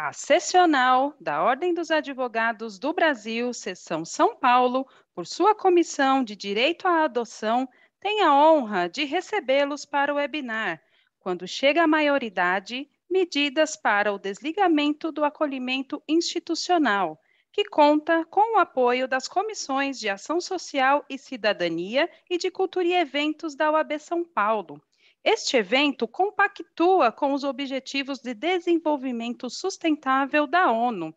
A Seccional da Ordem dos Advogados do Brasil, Seção São Paulo, por sua Comissão de Direito à Adoção, tem a honra de recebê-los para o webinar Quando chega a maioridade, medidas para o desligamento do acolhimento institucional, que conta com o apoio das Comissões de Ação Social e Cidadania e de Cultura e Eventos da OAB São Paulo. Este evento compactua com os Objetivos de Desenvolvimento Sustentável da ONU.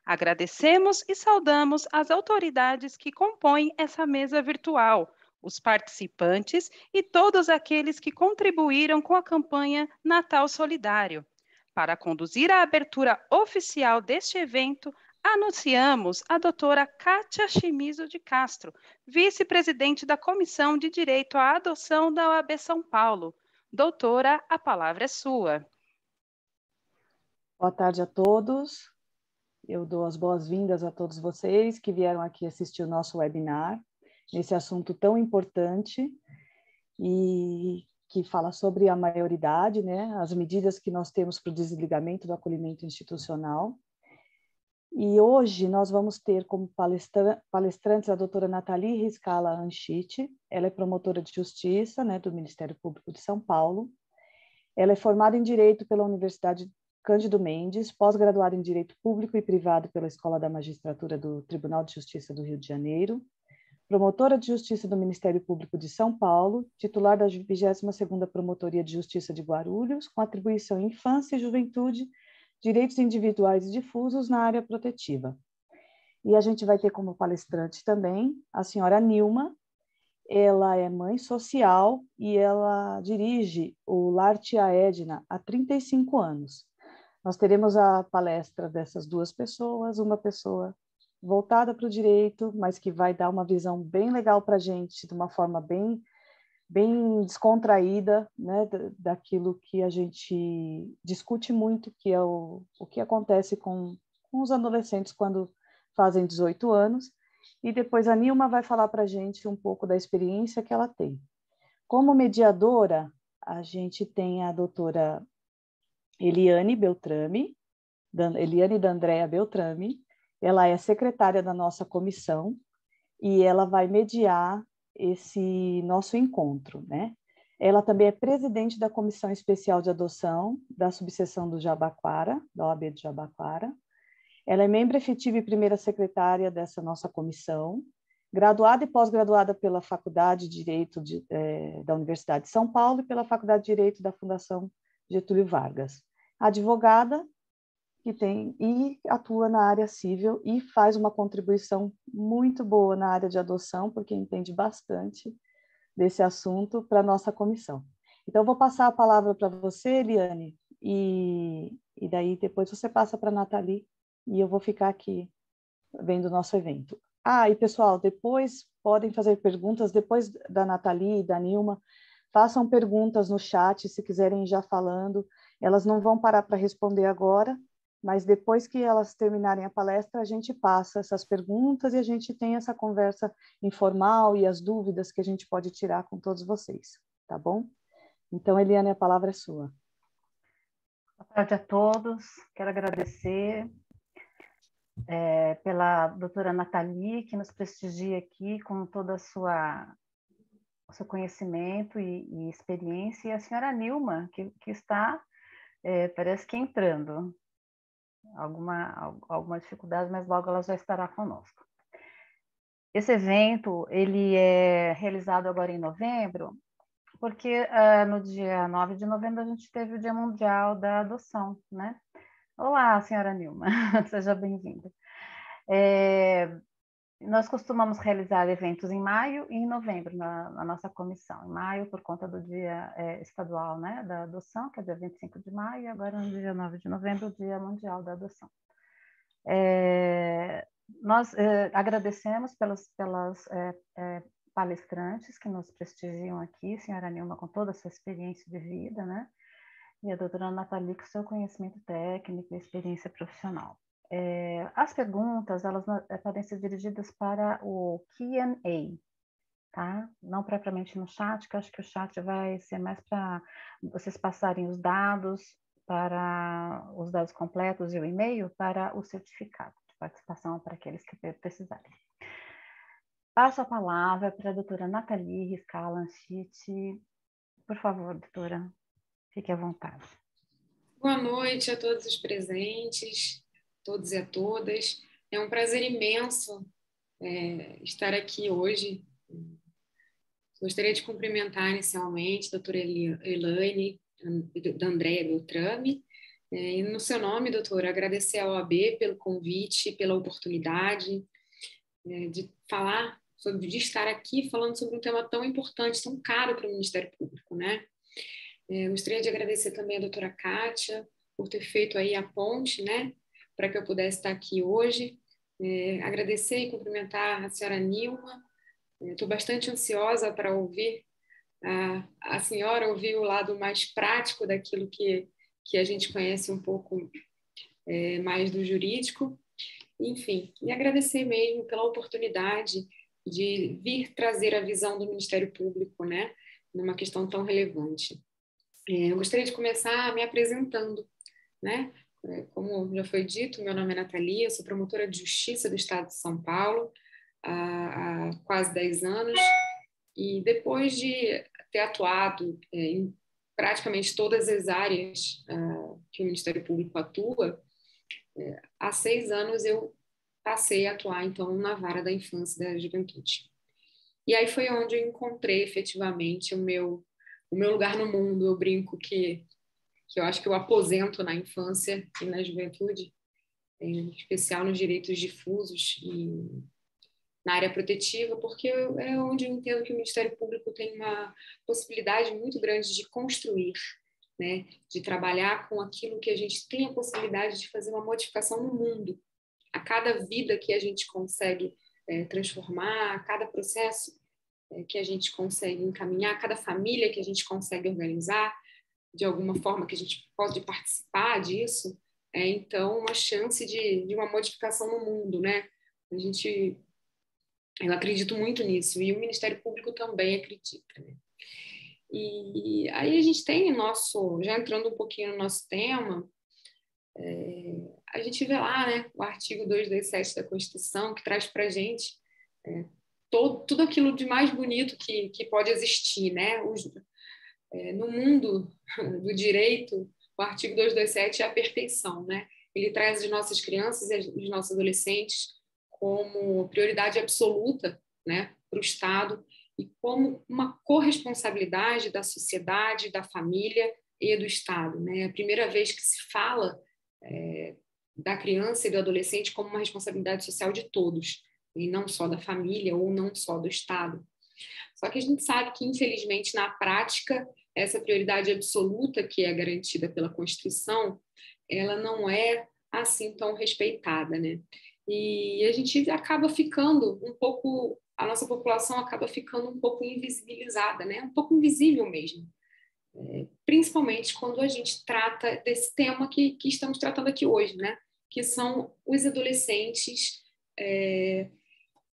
Agradecemos e saudamos as autoridades que compõem essa mesa virtual, os participantes e todos aqueles que contribuíram com a campanha Natal Solidário. Para conduzir a abertura oficial deste evento, anunciamos a doutora Kátia Chimizo de Castro, vice-presidente da Comissão de Direito à Adoção da OAB São Paulo. Doutora, a palavra é sua. Boa tarde a todos. Eu dou as boas-vindas a todos vocês que vieram aqui assistir o nosso webinar, nesse assunto tão importante e que fala sobre a maioridade, né, as medidas que nós temos para o desligamento do acolhimento institucional. E hoje nós vamos ter como palestrantes a doutora Nathalie Riscala Anchiti. Ela é promotora de justiça, né, do Ministério Público de São Paulo. Ela é formada em Direito pela Universidade Cândido Mendes, pós-graduada em Direito Público e Privado pela Escola da Magistratura do Tribunal de Justiça do Rio de Janeiro, promotora de Justiça do Ministério Público de São Paulo, titular da 22ª Promotoria de Justiça de Guarulhos, com atribuição em Infância e Juventude, Direitos Individuais e Difusos na área protetiva. E a gente vai ter como palestrante também a senhora Nilma. Ela é mãe social e ela dirige o Lar Tia Edna há 35 anos. Nós teremos a palestra dessas duas pessoas, uma pessoa voltada para o direito, mas que vai dar uma visão bem legal para a gente, de uma forma bem descontraída, né, daquilo que a gente discute muito, que é o que acontece com os adolescentes quando fazem 18 anos. E depois a Nilma vai falar para a gente um pouco da experiência que ela tem. Como mediadora, a gente tem a doutora Eliane D'Andrea Beltrame. Ela é secretária da nossa comissão e ela vai mediar esse nosso encontro, né? Ela também é presidente da Comissão Especial de Adoção da subseção do Jabaquara, da OAB do Jabaquara. Ela é membro efetiva e primeira secretária dessa nossa comissão, graduada e pós-graduada pela Faculdade de Direito da Universidade de São Paulo e pela Faculdade de Direito da Fundação Getúlio Vargas. Advogada e atua na área civil e faz uma contribuição muito boa na área de adoção, porque entende bastante desse assunto para a nossa comissão. Então, eu vou passar a palavra para você, Eliane, e daí depois você passa para a Nathalie, e eu vou ficar aqui vendo o nosso evento. E pessoal, depois podem fazer perguntas, depois da Nathalie e da Nilma, façam perguntas no chat, se quiserem ir já falando. Elas não vão parar para responder agora, mas depois que elas terminarem a palestra, a gente passa essas perguntas e a gente tem essa conversa informal e as dúvidas que a gente pode tirar com todos vocês, tá bom? Então, Eliane, a palavra é sua. Boa tarde a todos. Quero agradecer pela doutora Nathalie, que nos prestigia aqui com todo o seu conhecimento e experiência, e a senhora Nilma, que está, parece que entrando. Alguma dificuldade, mas logo ela já estará conosco. Esse evento, ele é realizado agora em novembro, porque no dia 9 de novembro a gente teve o Dia Mundial da Adoção, né? Olá, senhora Nilma, seja bem-vinda. Nós costumamos realizar eventos em maio e em novembro na nossa comissão. Em maio, por conta do Dia Estadual, né, da Adoção, que é dia 25 de maio, e agora no dia 9 de novembro, o Dia Mundial da Adoção. Nós agradecemos pelas palestrantes que nos prestigiam aqui, senhora Nilma, com toda a sua experiência de vida, né? E a doutora Nathalie, com seu conhecimento técnico e experiência profissional. As perguntas, elas podem ser dirigidas para o Q&A, tá? Não propriamente no chat, que eu acho que o chat vai ser mais para vocês passarem os dados para os dados completos e o e-mail para o certificado de participação para aqueles que precisarem. Passo a palavra para a doutora Nathalie Riscala-Anchiti. Por favor, doutora, fique à vontade. Boa noite a todos os presentes, todos e a todas. É um prazer imenso estar aqui hoje. Gostaria de cumprimentar inicialmente a doutora Elaine, da Andréia Beltrame, e no seu nome, doutora, agradecer à OAB pelo convite, pela oportunidade de falar de estar aqui falando sobre um tema tão importante, tão caro para o Ministério Público, né? Gostaria de agradecer também a doutora Kátia por ter feito aí a ponte, né, para que eu pudesse estar aqui hoje. Agradecer e cumprimentar a senhora Nilma. Estou bastante ansiosa para ouvir a senhora, ouvir o lado mais prático daquilo que a gente conhece um pouco mais do jurídico. Enfim, e agradecer mesmo pela oportunidade de vir trazer a visão do Ministério Público, né, numa questão tão relevante. Eu gostaria de começar me apresentando, né? Como já foi dito, meu nome é Nathalie, eu sou promotora de Justiça do Estado de São Paulo há quase 10 anos, e depois de ter atuado em praticamente todas as áreas que o Ministério Público atua, há 6 anos eu passei a atuar, então, na vara da infância e da juventude. E aí foi onde eu encontrei, efetivamente, o meu lugar no mundo. Eu brinco que eu acho que eu aposento na infância e na juventude, em especial nos direitos difusos e na área protetiva, porque é onde eu entendo que o Ministério Público tem uma possibilidade muito grande de construir, né, de trabalhar com aquilo que a gente tem a possibilidade de fazer uma modificação no mundo. A cada vida que a gente consegue transformar, a cada processo que a gente consegue encaminhar, a cada família que a gente consegue organizar, de alguma forma que a gente pode participar disso, então uma chance de uma modificação no mundo, né? Eu acredito muito nisso, e o Ministério Público também acredita, né? E aí a gente tem já entrando um pouquinho no nosso tema, a gente vê lá, né, o artigo 227 da Constituição, que traz para a gente tudo aquilo de mais bonito que pode existir, né? No mundo do direito, o artigo 227 é a perfeição, né? Ele traz as nossas crianças e os nossos adolescentes como prioridade absoluta, né, para o Estado e como uma corresponsabilidade da sociedade, da família e do Estado, né? É a primeira vez que se fala da criança e do adolescente como uma responsabilidade social de todos, e não só da família ou não só do Estado. Só que a gente sabe que, infelizmente, na prática, essa prioridade absoluta que é garantida pela Constituição, ela não é assim tão respeitada, né? E a gente acaba ficando um pouco, a nossa população acaba ficando um pouco invisibilizada, né? Um pouco invisível mesmo. Principalmente quando a gente trata desse tema que estamos tratando aqui hoje, né? Que são os adolescentes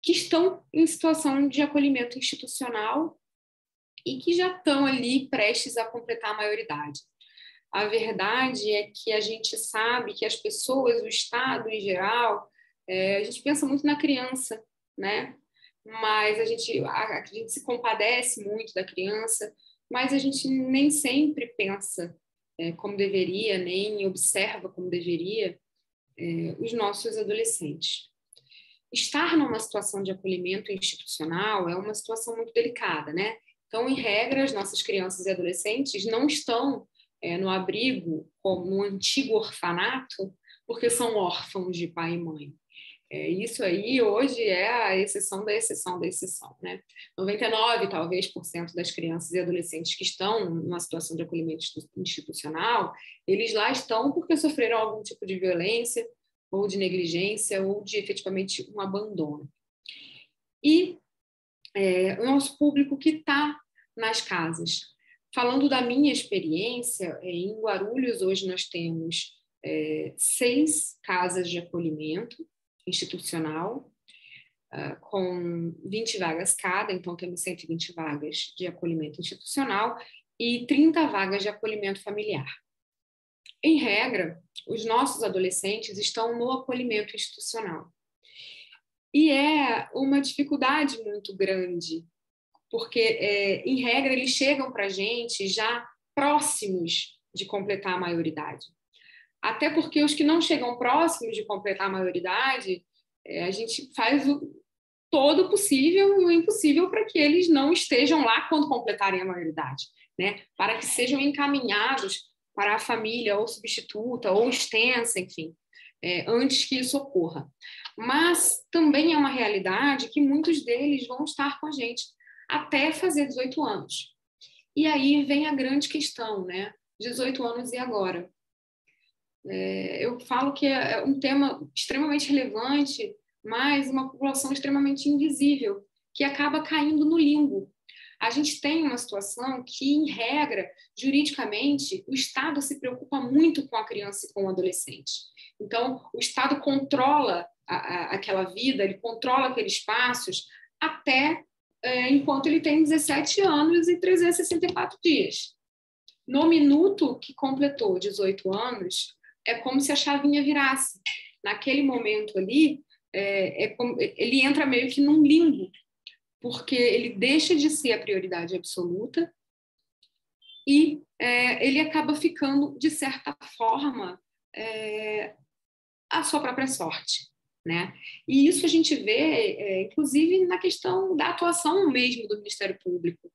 que estão em situação de acolhimento institucional e que já estão ali prestes a completar a maioridade. A verdade é que a gente sabe que as pessoas, o Estado em geral, a gente pensa muito na criança, né? Mas a gente se compadece muito da criança, mas a gente nem sempre pensa como deveria, nem observa como deveria os nossos adolescentes. Estar numa situação de acolhimento institucional é uma situação muito delicada, né? Então, em regra, as nossas crianças e adolescentes não estão no abrigo, como no antigo orfanato, porque são órfãos de pai e mãe. Isso aí, hoje, é a exceção da exceção da exceção, né? 99, talvez, por cento das crianças e adolescentes que estão numa situação de acolhimento institucional, eles lá estão porque sofreram algum tipo de violência, ou de negligência, ou de efetivamente um abandono. E o nosso público que está nas casas. Falando da minha experiência, em Guarulhos, hoje nós temos 6 casas de acolhimento institucional, com 20 vagas cada, então temos 120 vagas de acolhimento institucional e 30 vagas de acolhimento familiar. Em regra, os nossos adolescentes estão no acolhimento institucional. E é uma dificuldade muito grande, porque, em regra, eles chegam para a gente já próximos de completar a maioridade. Até porque os que não chegam próximos de completar a maioridade, a gente faz todo o possível e o impossível para que eles não estejam lá quando completarem a maioridade, né? Para que sejam encaminhados para a família ou substituta ou extensa, enfim, antes que isso ocorra. Mas também é uma realidade que muitos deles vão estar com a gente até fazer 18 anos. E aí vem a grande questão, né? 18 anos e agora? Eu falo que é um tema extremamente relevante, mas uma população extremamente invisível, que acaba caindo no limbo. A gente tem uma situação que, em regra, juridicamente, o Estado se preocupa muito com a criança e com o adolescente. Então, o Estado controla aquela vida, ele controla aqueles espaços até enquanto ele tem 17 anos e 364 dias. No minuto que completou 18 anos, é como se a chavinha virasse. Naquele momento ali, ele entra meio que num limbo, porque ele deixa de ser a prioridade absoluta e ele acaba ficando, de certa forma, a sua própria sorte, né? E isso a gente vê, inclusive, na questão da atuação mesmo do Ministério Público.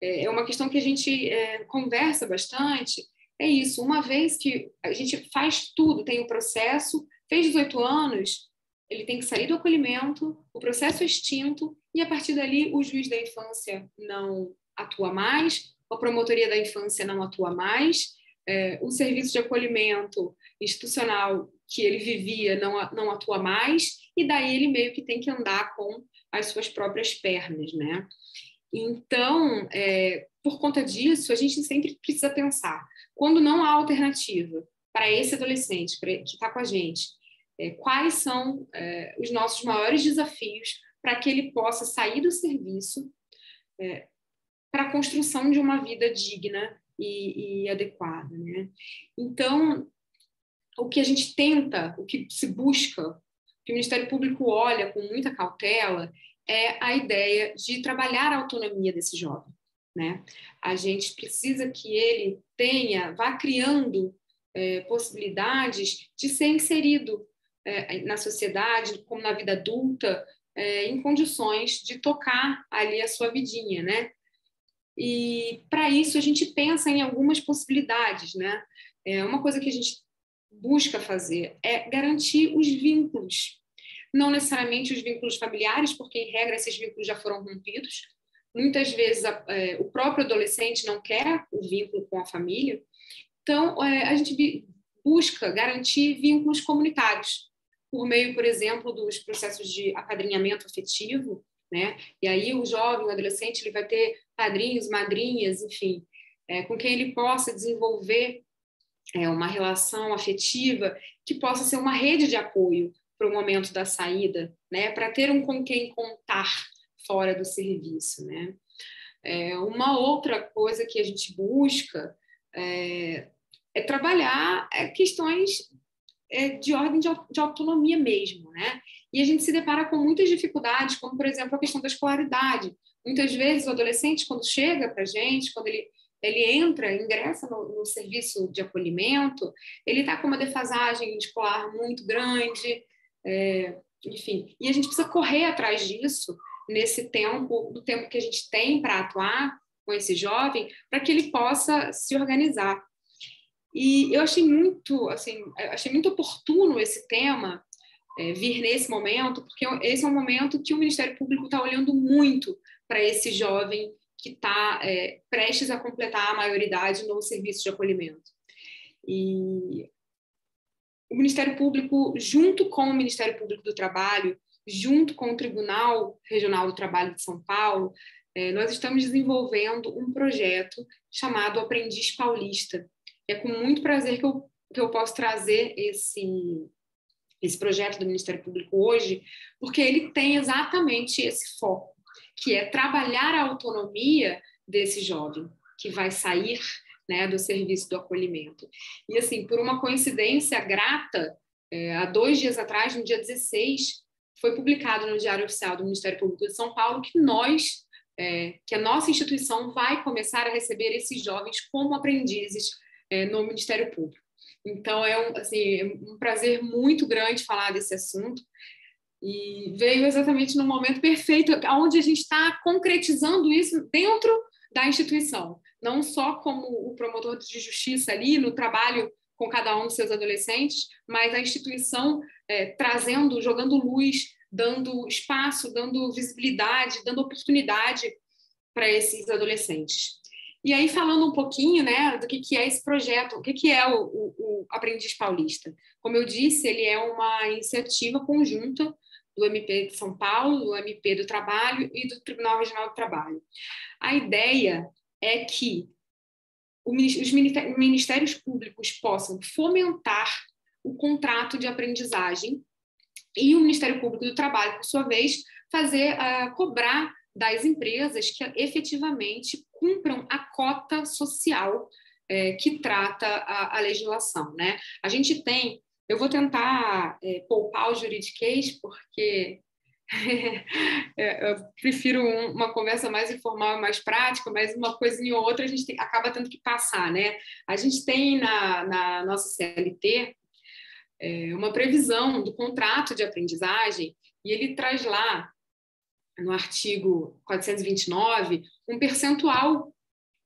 É uma questão que a gente conversa bastante, é isso, uma vez que a gente faz tudo, tem o processo, fez 18 anos, ele tem que sair do acolhimento, o processo é extinto, e a partir dali o juiz da infância não atua mais, a promotoria da infância não atua mais, o serviço de acolhimento institucional que ele vivia não atua mais, e daí ele meio que tem que andar com as suas próprias pernas, né? Então, por conta disso, a gente sempre precisa pensar, quando não há alternativa para esse adolescente que está com a gente, quais são os nossos maiores desafios para que ele possa sair do serviço para a construção de uma vida digna e adequada, né? Então, o que a gente tenta, o que se busca, o que o Ministério Público olha com muita cautela, é a ideia de trabalhar a autonomia desse jovem, né? A gente precisa que ele vá criando possibilidades de ser inserido na sociedade, como na vida adulta, em condições de tocar ali a sua vidinha, né? E, para isso, a gente pensa em algumas possibilidades, né? Uma coisa que a gente busca fazer é garantir os vínculos, não necessariamente os vínculos familiares, porque, em regra, esses vínculos já foram rompidos. Muitas vezes, o próprio adolescente não quer o vínculo com a família. Então, a gente busca garantir vínculos comunitários, por meio, por exemplo, dos processos de apadrinhamento afetivo, né? E aí o jovem, o adolescente, ele vai ter padrinhos, madrinhas, enfim, com quem ele possa desenvolver uma relação afetiva que possa ser uma rede de apoio para o momento da saída, né? Para ter com quem contar fora do serviço, né? Uma outra coisa que a gente busca é trabalhar questões de ordem de autonomia mesmo, né? E a gente se depara com muitas dificuldades, como, por exemplo, a questão da escolaridade. Muitas vezes o adolescente, quando chega para a gente, quando ele ingressa no serviço de acolhimento, ele está com uma defasagem escolar muito grande, enfim. E a gente precisa correr atrás disso nesse do tempo que a gente tem para atuar com esse jovem, para que ele possa se organizar. E eu achei muito oportuno esse tema vir nesse momento, porque esse é um momento que o Ministério Público está olhando muito para esse jovem que está prestes a completar a maioridade no serviço de acolhimento. E o Ministério Público, junto com o Ministério Público do Trabalho, junto com o Tribunal Regional do Trabalho de São Paulo, nós estamos desenvolvendo um projeto chamado Aprendiz Paulista. É com muito prazer que eu posso trazer esse projeto do Ministério Público hoje, porque ele tem exatamente esse foco, que é trabalhar a autonomia desse jovem que vai sair né, do serviço do acolhimento. E, assim, por uma coincidência grata, há 2 dias atrás, no dia 16, foi publicado no Diário Oficial do Ministério Público de São Paulo que a nossa instituição vai começar a receber esses jovens como aprendizes no Ministério Público. Então, é um prazer muito grande falar desse assunto, e veio exatamente no momento perfeito, onde a gente está concretizando isso dentro da instituição, não só como o promotor de justiça ali, no trabalho com cada um dos seus adolescentes, mas a instituição jogando luz, dando espaço, dando visibilidade, dando oportunidade para esses adolescentes. E aí, falando um pouquinho, né, do que é esse projeto, o que é o Aprendiz Paulista. Como eu disse, ele é uma iniciativa conjunta do MP de São Paulo, do MP do Trabalho e do Tribunal Regional do Trabalho. A ideia é que os ministérios públicos possam fomentar o contrato de aprendizagem e o Ministério Público do Trabalho, por sua vez, cobrar das empresas que efetivamente cumpram a cota social que trata a legislação, né? A gente tem, eu vou tentar poupar o juridiquês, porque eu prefiro uma conversa mais informal e mais prática, mas uma coisinha ou outra a gente acaba tendo que passar, né? A gente tem na nossa CLT uma previsão do contrato de aprendizagem, e ele traz lá, no artigo 429, um percentual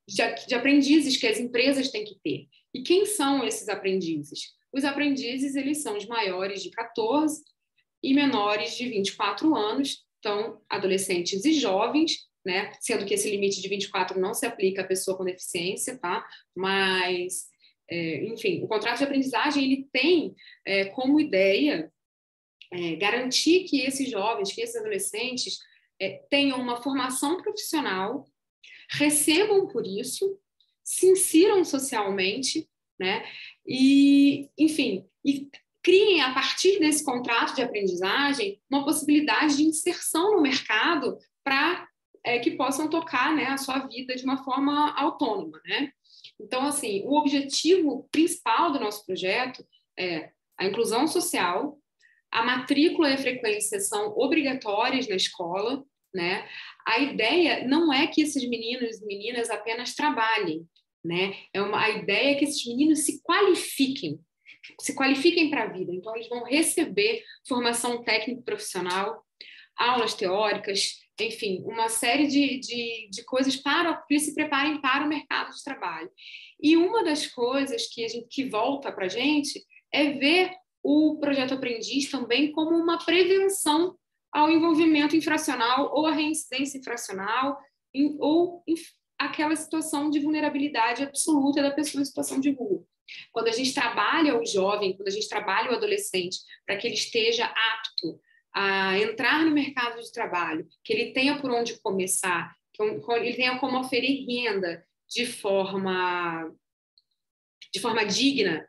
de aprendizes que as empresas têm que ter. E quem são esses aprendizes? Os aprendizes, eles são os maiores de 14 e menores de 24 anos, então, adolescentes e jovens, né? Sendo que esse limite de 24 não se aplica à pessoa com deficiência, tá? Mas, enfim, o contrato de aprendizagem, ele tem como ideia garantir que esses jovens, que esses adolescentes tenham uma formação profissional, recebam por isso, se insiram socialmente, né? E, enfim, criem, a partir desse contrato de aprendizagem, uma possibilidade de inserção no mercado para que possam tocar, né, a sua vida de uma forma autônoma, né? Então, assim, o objetivo principal do nosso projeto é a inclusão social. A matrícula e a frequência são obrigatórias na escola, né? A ideia não é que esses meninos e meninas apenas trabalhem, né? A ideia é que esses meninos se qualifiquem para a vida. Então, eles vão receber formação técnico-profissional, aulas teóricas, enfim, uma série de coisas para que eles se preparem para o mercado de trabalho. E uma das coisas que volta para a gente é ver o projeto Aprendiz também como uma prevenção ao envolvimento infracional ou à reincidência infracional ou aquela situação de vulnerabilidade absoluta da pessoa em situação de rua. Quando a gente trabalha o jovem, quando a gente trabalha o adolescente, para que ele esteja apto a entrar no mercado de trabalho, que ele tenha por onde começar, que ele tenha como oferir renda de forma digna,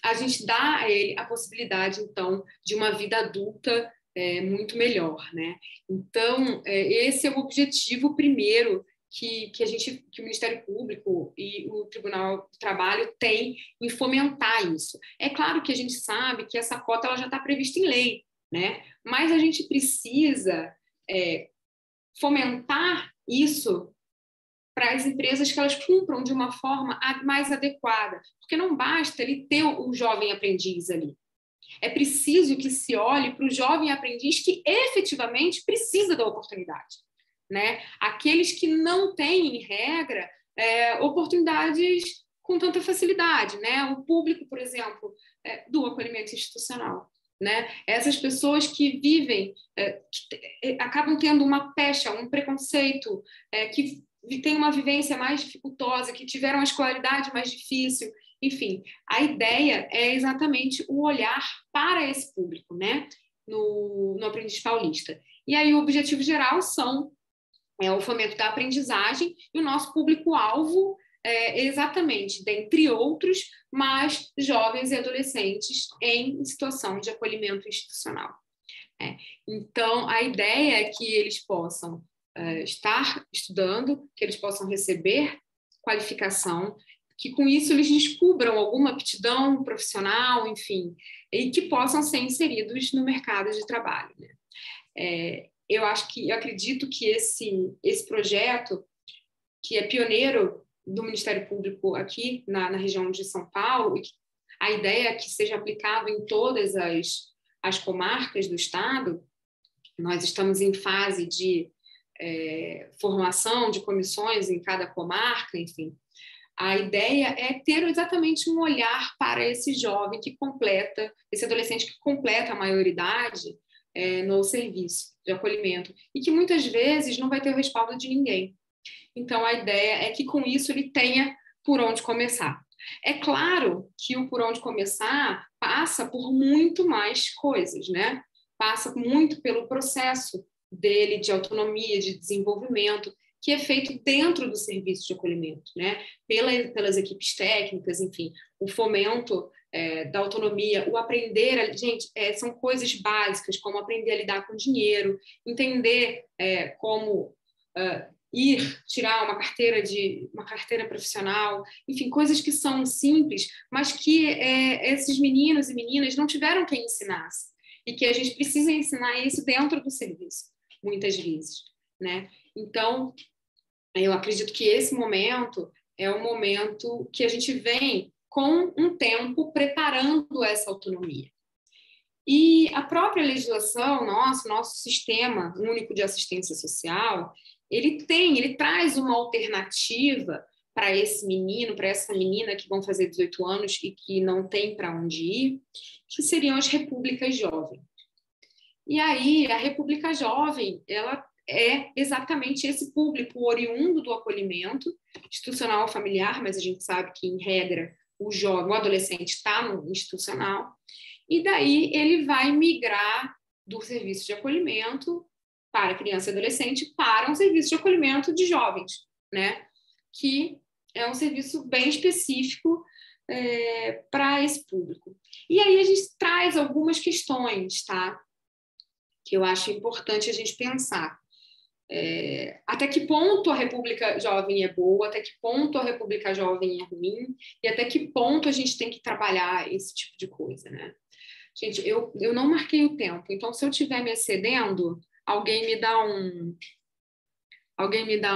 a gente dá a ele a possibilidade, então, de uma vida adulta muito melhor, né? Então, esse é o objetivo primeiro que o Ministério Público e o Tribunal do Trabalho têm em fomentar isso. É claro que a gente sabe que essa cota ela já está prevista em lei, né? Mas a gente precisa fomentar isso para as empresas que elas cumpram de uma forma mais adequada, porque não basta ele ter o jovem aprendiz ali. É preciso que se olhe para o jovem aprendiz que efetivamente precisa da oportunidade, né? Aqueles que não têm, em regra, oportunidades com tanta facilidade, né? O público, por exemplo, do acolhimento institucional, né? Essas pessoas que vivem, que acabam tendo uma pecha, um preconceito, que têm uma vivência mais dificultosa, que tiveram a escolaridade mais difícil. Enfim, a ideia é exatamente o olhar para esse público, né? No Aprendiz Paulista. E aí o objetivo geral são o fomento da aprendizagem, e o nosso público-alvo exatamente, dentre outros, mas jovens e adolescentes em situação de acolhimento institucional. Então, a ideia é que eles possam estar estudando, que eles possam receber qualificação, que com isso eles descubram alguma aptidão profissional, enfim, e que possam ser inseridos no mercado de trabalho, né? Eu acredito que esse projeto, que é pioneiro do Ministério Público aqui na região de São Paulo, e a ideia é que seja aplicado em todas as comarcas do estado. Nós estamos em fase de formação de comissões em cada comarca, enfim. A ideia é ter exatamente um olhar para esse jovem esse adolescente que completa a maioridade no serviço de acolhimento e que muitas vezes não vai ter o respaldo de ninguém. Então, a ideia é que com isso ele tenha por onde começar. É claro que o por onde começar passa por muito mais coisas, né? Passa muito pelo processo dele de autonomia, de desenvolvimento, que é feito dentro do serviço de acolhimento, né? Pelas equipes técnicas, enfim, o fomento da autonomia, o aprender, gente, são coisas básicas, como aprender a lidar com dinheiro, entender como tirar uma carteira profissional, enfim, coisas que são simples, mas que esses meninos e meninas não tiveram quem ensinasse, e que a gente precisa ensinar isso dentro do serviço, muitas vezes, né? Então, eu acredito que esse momento é um momento que a gente vem com um tempo preparando essa autonomia. E a própria legislação, nosso sistema único de assistência social, ele traz uma alternativa para esse menino, para essa menina que vão fazer 18 anos e que não tem para onde ir, que seriam as repúblicas jovens. E aí, a República Jovem, ela é exatamente esse público oriundo do acolhimento institucional familiar, mas a gente sabe que, em regra, o adolescente está no institucional, e daí ele vai migrar do serviço de acolhimento para criança e adolescente para um serviço de acolhimento de jovens, né? Que é um serviço bem específico para esse público. E aí a gente traz algumas questões, tá? Que eu acho importante a gente pensar. Até que ponto a República Jovem é boa, até que ponto a República Jovem é ruim, e até que ponto a gente tem que trabalhar esse tipo de coisa, né? Gente, eu não marquei o tempo, então se eu estiver me excedendo, alguém me dá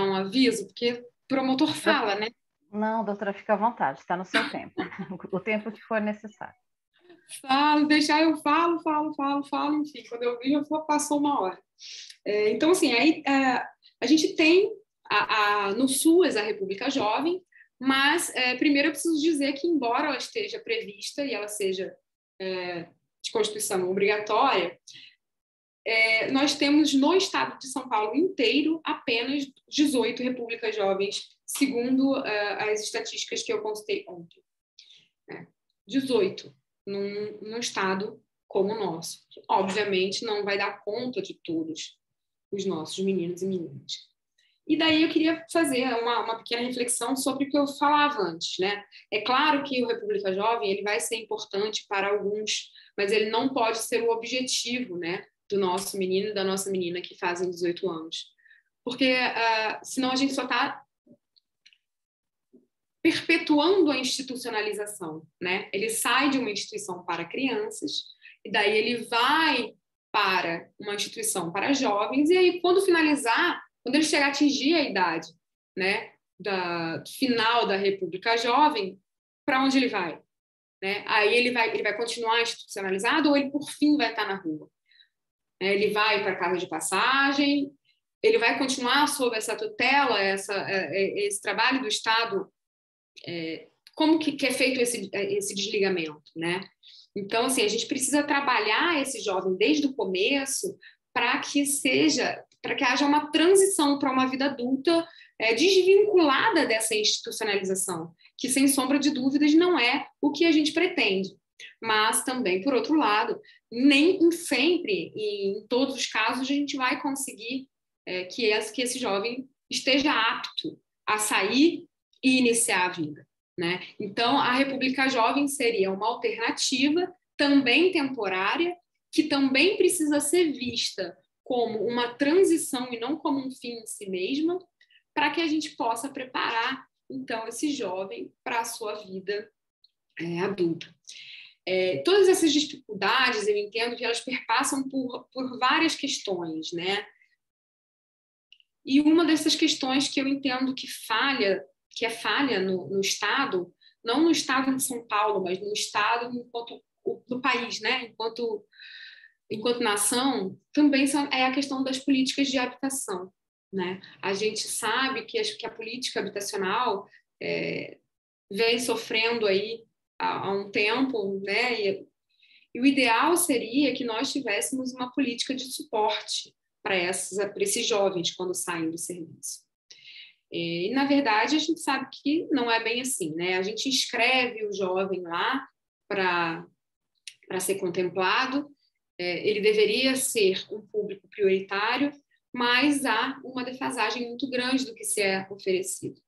um aviso, porque o promotor fala, né? Não, doutora, fica à vontade, está no seu tempo, o tempo que for necessário. Eu falo, enfim, quando eu vi, passou uma hora. Então, assim, aí a gente tem no SUAS a República Jovem, mas primeiro eu preciso dizer que, embora ela esteja prevista e ela seja de Constituição obrigatória, nós temos no estado de São Paulo inteiro apenas 18 repúblicas jovens, segundo as estatísticas que eu consultei ontem. 18 num estado como o nosso, que obviamente não vai dar conta de todos os nossos meninos e meninas. E daí eu queria fazer uma pequena reflexão sobre o que eu falava antes, né? É claro que o República Jovem ele vai ser importante para alguns, mas ele não pode ser o objetivo, né, do nosso menino e da nossa menina que fazem 18 anos. Porque senão a gente só está perpetuando a institucionalização, né? Ele sai de uma instituição para crianças e daí ele vai para uma instituição para jovens e aí quando ele chegar a atingir a idade, né, do final da República Jovem, para onde ele vai? Né? Aí ele vai continuar institucionalizado ou ele por fim vai estar na rua? Ele vai para a casa de passagem, ele vai continuar sob essa tutela, esse trabalho do Estado. Como que é feito esse desligamento, né? Então, assim, a gente precisa trabalhar esse jovem desde o começo para que haja uma transição para uma vida adulta desvinculada dessa institucionalização, que, sem sombra de dúvidas, não é o que a gente pretende. Mas também, por outro lado, nem sempre e em todos os casos a gente vai conseguir que esse jovem esteja apto a sair e iniciar a vida, né? Então, a República Jovem seria uma alternativa também temporária, que também precisa ser vista como uma transição e não como um fim em si mesma, para que a gente possa preparar então, esse jovem para a sua vida adulta. Todas essas dificuldades, eu entendo que elas perpassam por várias questões, né? E uma dessas questões que eu entendo que é falha no Estado, não no Estado de São Paulo, mas no Estado no país, né? Enquanto nação, também é a questão das políticas de habitação, né? A gente sabe que a política habitacional vem sofrendo aí há um tempo, né? E o ideal seria que nós tivéssemos uma política de suporte para esses jovens quando saem do serviço. E, na verdade, a gente sabe que não é bem assim, né? A gente inscreve o jovem lá para ser contemplado, ele deveria ser um público prioritário, mas há uma defasagem muito grande do que se é oferecido.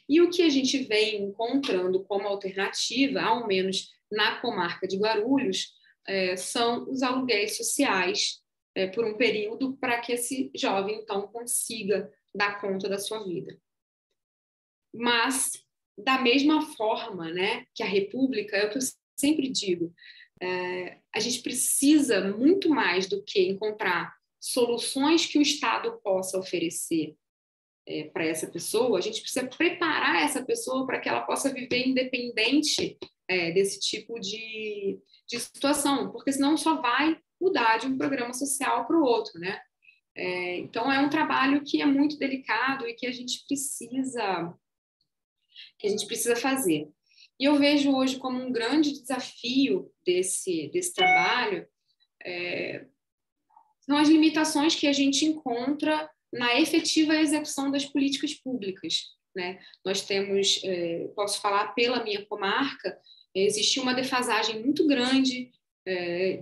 E o que a gente vem encontrando como alternativa, ao menos na comarca de Guarulhos, são os aluguéis sociais por um período para que esse jovem, então, consiga dar conta da sua vida. Mas, da mesma forma, né, que a República, é o que eu sempre digo, a gente precisa muito mais do que encontrar soluções que o Estado possa oferecer para essa pessoa, a gente precisa preparar essa pessoa para que ela possa viver independente desse tipo de situação, porque senão só vai mudar de um programa social para o outro, né? Então, é um trabalho que é muito delicado e que a gente precisa fazer. E eu vejo hoje como um grande desafio desse trabalho são as limitações que a gente encontra na efetiva execução das políticas públicas, né? Nós temos, posso falar pela minha comarca, existe uma defasagem muito grande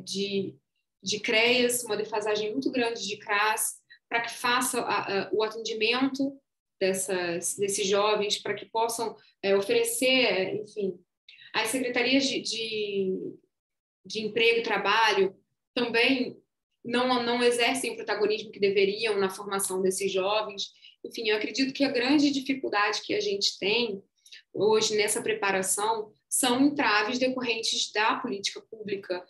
de CREAS, uma defasagem muito grande de CRAS, para que faça o atendimento desses jovens, para que possam oferecer, enfim, as secretarias de emprego e trabalho também não exercem o protagonismo que deveriam na formação desses jovens. Enfim, eu acredito que a grande dificuldade que a gente tem hoje nessa preparação são entraves decorrentes da política pública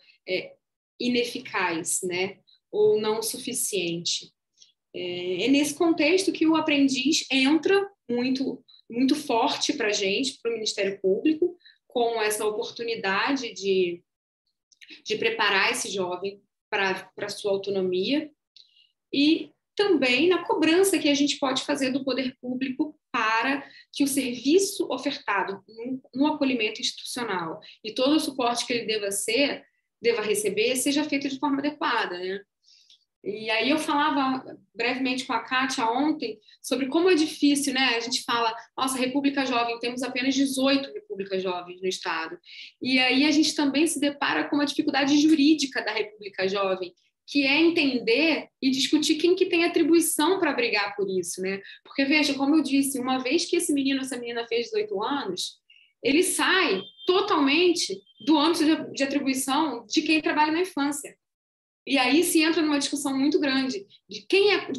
ineficaz, né, ou não suficiente. É nesse contexto que o aprendiz entra muito, muito forte para a gente, para o Ministério Público, com essa oportunidade de preparar esse jovem para a sua autonomia, e também na cobrança que a gente pode fazer do poder público para que o serviço ofertado no acolhimento institucional e todo o suporte que ele deva receber seja feito de forma adequada, né? E aí eu falava brevemente com a Kátia ontem sobre como é difícil, né? A gente fala, nossa, República Jovem, temos apenas 18 Repúblicas Jovens no Estado. E aí a gente também se depara com uma dificuldade jurídica da República Jovem, que é entender e discutir quem que tem atribuição para brigar por isso, né? Porque, veja, como eu disse, uma vez que essa menina fez 18 anos, ele sai totalmente do âmbito de atribuição de quem trabalha na infância. E aí se entra numa discussão muito grande de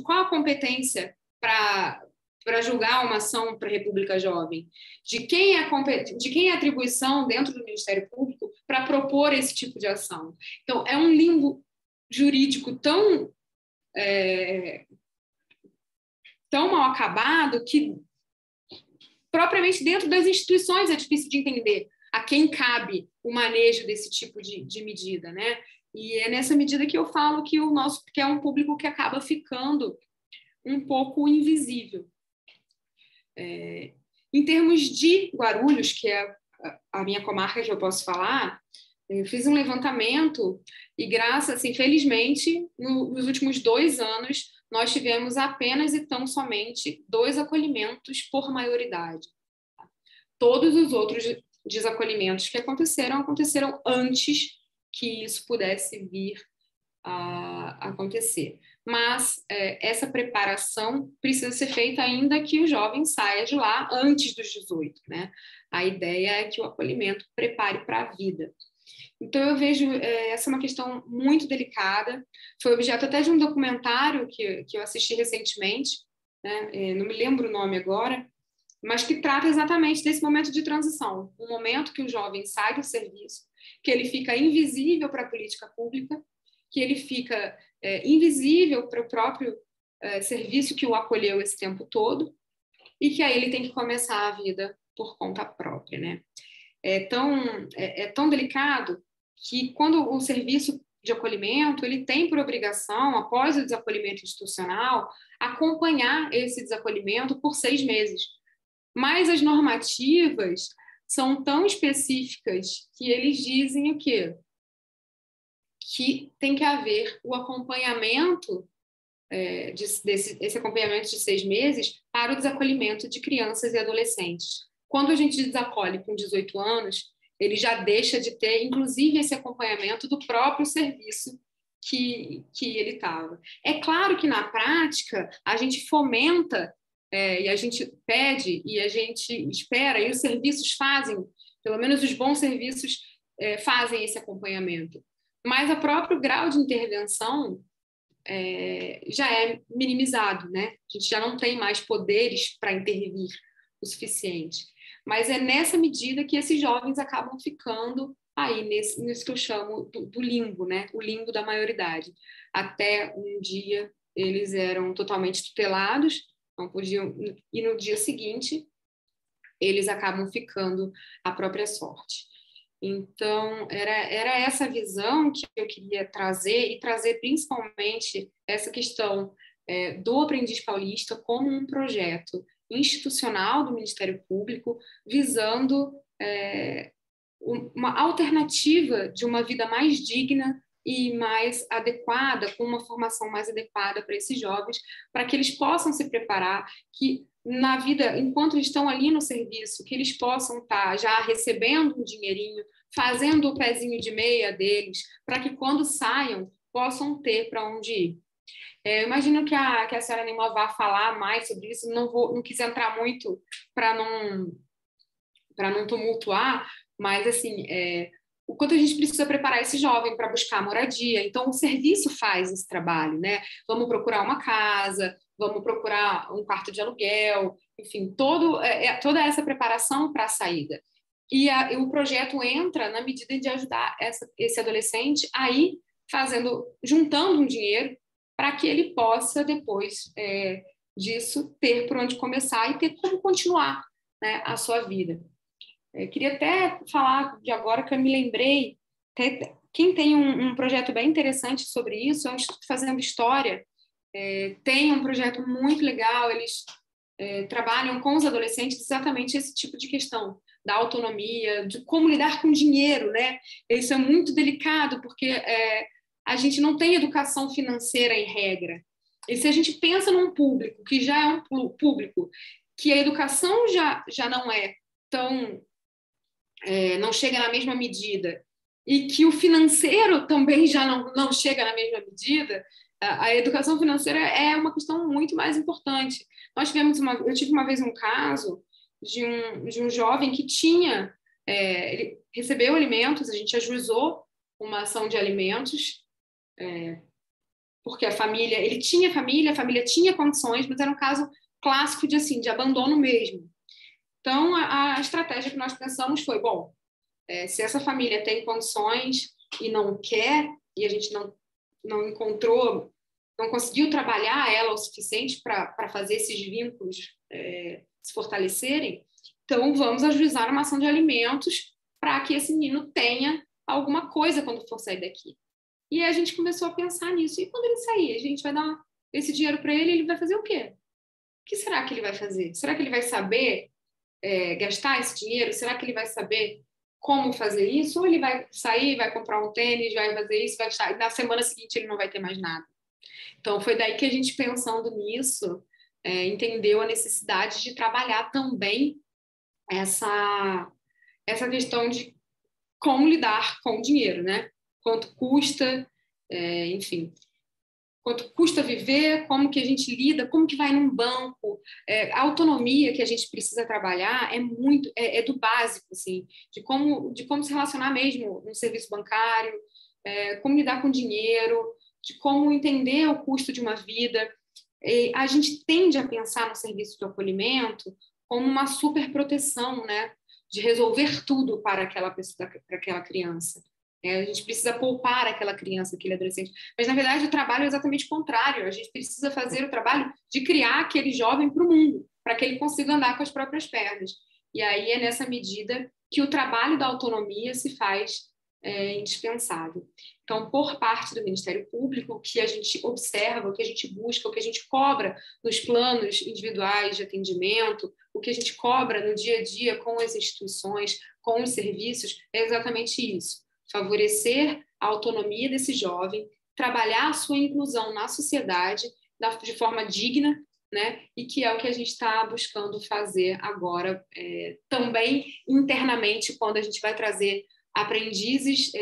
qual a competência para julgar uma ação para a República Jovem, de quem é a atribuição dentro do Ministério Público para propor esse tipo de ação. Então, é um limbo jurídico tão mal acabado que, propriamente dentro das instituições, é difícil de entender a quem cabe o manejo desse tipo de medida, né? E é nessa medida que eu falo que que é um público que acaba ficando um pouco invisível. Em termos de Guarulhos, que é a minha comarca que eu posso falar, eu fiz um levantamento e, felizmente, nos últimos 2 anos, nós tivemos apenas e tão somente 2 acolhimentos por maioridade. Todos os outros desacolhimentos que aconteceram antes que isso pudesse vir a acontecer. Mas essa preparação precisa ser feita ainda que o jovem saia de lá antes dos 18, né? A ideia é que o acolhimento prepare para a vida. Então, eu vejo essa é uma questão muito delicada. Foi objeto até de um documentário que eu assisti recentemente, né? Não me lembro o nome agora, mas que trata exatamente desse momento de transição, um momento que o jovem sai do serviço, que ele fica invisível para a política pública, que ele fica invisível para o próprio serviço que o acolheu esse tempo todo, e que aí ele tem que começar a vida por conta própria, né? É tão delicado que quando o serviço de acolhimento, ele tem por obrigação, após o desacolhimento institucional, acompanhar esse desacolhimento por 6 meses. Mas as normativas são tão específicas que eles dizem o quê? Que tem que haver o acompanhamento, esse acompanhamento de 6 meses para o desacolhimento de crianças e adolescentes. Quando a gente desacolhe com 18 anos, ele já deixa de ter, inclusive, esse acompanhamento do próprio serviço que ele estava. É claro que, na prática, a gente fomenta, e a gente pede, e a gente espera, e os serviços fazem, pelo menos os bons serviços fazem esse acompanhamento. Mas o próprio grau de intervenção já é minimizado, né? A gente já não tem mais poderes para intervir o suficiente. Mas é nessa medida que esses jovens acabam ficando aí nisso que eu chamo do limbo, né? O limbo da maioridade. Até um dia eles eram totalmente tutelados, não podiam, e no dia seguinte eles acabam ficando à própria sorte. Então, era essa visão que eu queria trazer, e trazer principalmente essa questão do Aprendiz Paulista como um projeto institucional do Ministério Público, visando uma alternativa de uma vida mais digna e mais adequada, com uma formação mais adequada para esses jovens, para que eles possam se preparar, que na vida, enquanto eles estão ali no serviço, que eles possam estar já recebendo um dinheirinho, fazendo o pezinho de meia deles, para que quando saiam, possam ter para onde ir. Eu imagino que a senhora Nilma vá falar mais sobre isso, não quis entrar muito para não tumultuar, mas assim, o quanto a gente precisa preparar esse jovem para buscar moradia. Então, o serviço faz esse trabalho, né? Vamos procurar uma casa, vamos procurar um quarto de aluguel, enfim, toda essa preparação para a saída. E o projeto entra na medida de ajudar esse adolescente a ir juntando um dinheiro para que ele possa, depois disso, ter por onde começar e ter como continuar, né, a sua vida. Queria até falar de agora que eu me lembrei, quem tem um projeto bem interessante sobre isso é o Instituto Fazendo História. Tem um projeto muito legal, eles trabalham com os adolescentes exatamente esse tipo de questão, da autonomia, de como lidar com dinheiro, né? Isso é muito delicado, porque a gente não tem educação financeira em regra. E se a gente pensa num público que já é um público que a educação já não é tão... não chega na mesma medida, e que o financeiro também já não chega na mesma medida, a educação financeira é uma questão muito mais importante. Eu tive uma vez um caso de um jovem que ele recebeu alimentos, a gente ajuizou uma ação de alimentos, porque ele tinha família, a família tinha condições, mas era um caso clássico de abandono mesmo. Então, a estratégia que nós pensamos foi, bom, se essa família tem condições e não quer, e a gente não encontrou, não conseguiu trabalhar ela o suficiente para fazer esses vínculos se fortalecerem, então vamos ajuizar uma ação de alimentos para que esse menino tenha alguma coisa quando for sair daqui. E a gente começou a pensar nisso. E quando ele sair, a gente vai dar esse dinheiro para ele, ele vai fazer o quê? O que será que ele vai fazer? Será que ele vai saber gastar esse dinheiro? Será que ele vai saber como fazer isso? Ou ele vai sair, vai comprar um tênis, vai fazer isso, vai estar, e na semana seguinte ele não vai ter mais nada? Então, foi daí que a gente, pensando nisso, entendeu a necessidade de trabalhar também essa questão de como lidar com o dinheiro, né? Quanto custa, enfim, quanto custa viver, como que a gente lida, como que vai num banco, a autonomia que a gente precisa trabalhar é do básico, assim, de como se relacionar mesmo no serviço bancário, como lidar com dinheiro, de como entender o custo de uma vida. A gente tende a pensar no serviço de acolhimento como uma super proteção, né, de resolver tudo para aquela pessoa, para aquela criança. A gente precisa poupar aquela criança, aquele adolescente. Mas, na verdade, o trabalho é exatamente o contrário. A gente precisa fazer o trabalho de criar aquele jovem para o mundo, para que ele consiga andar com as próprias pernas. E aí é nessa medida que o trabalho da autonomia se faz indispensável. Então, por parte do Ministério Público, o que a gente observa, o que a gente busca, o que a gente cobra nos planos individuais de atendimento, o que a gente cobra no dia a dia com as instituições, com os serviços, é exatamente isso. Favorecer a autonomia desse jovem, trabalhar a sua inclusão na sociedade de forma digna, né? E que é o que a gente está buscando fazer agora, também internamente, quando a gente vai trazer aprendizes,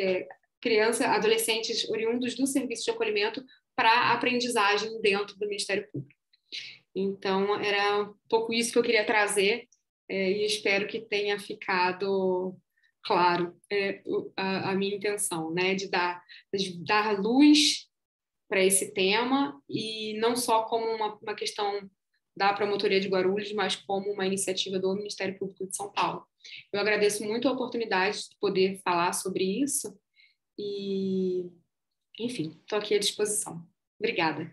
crianças, adolescentes oriundos do serviço de acolhimento para a aprendizagem dentro do Ministério Público. Então, era um pouco isso que eu queria trazer e espero que tenha ficado claro a minha intenção, né, de dar luz para esse tema, e não só como uma questão da Promotoria de Guarulhos, mas como uma iniciativa do Ministério Público de São Paulo. Eu agradeço muito a oportunidade de poder falar sobre isso e, enfim, estou aqui à disposição. Obrigada.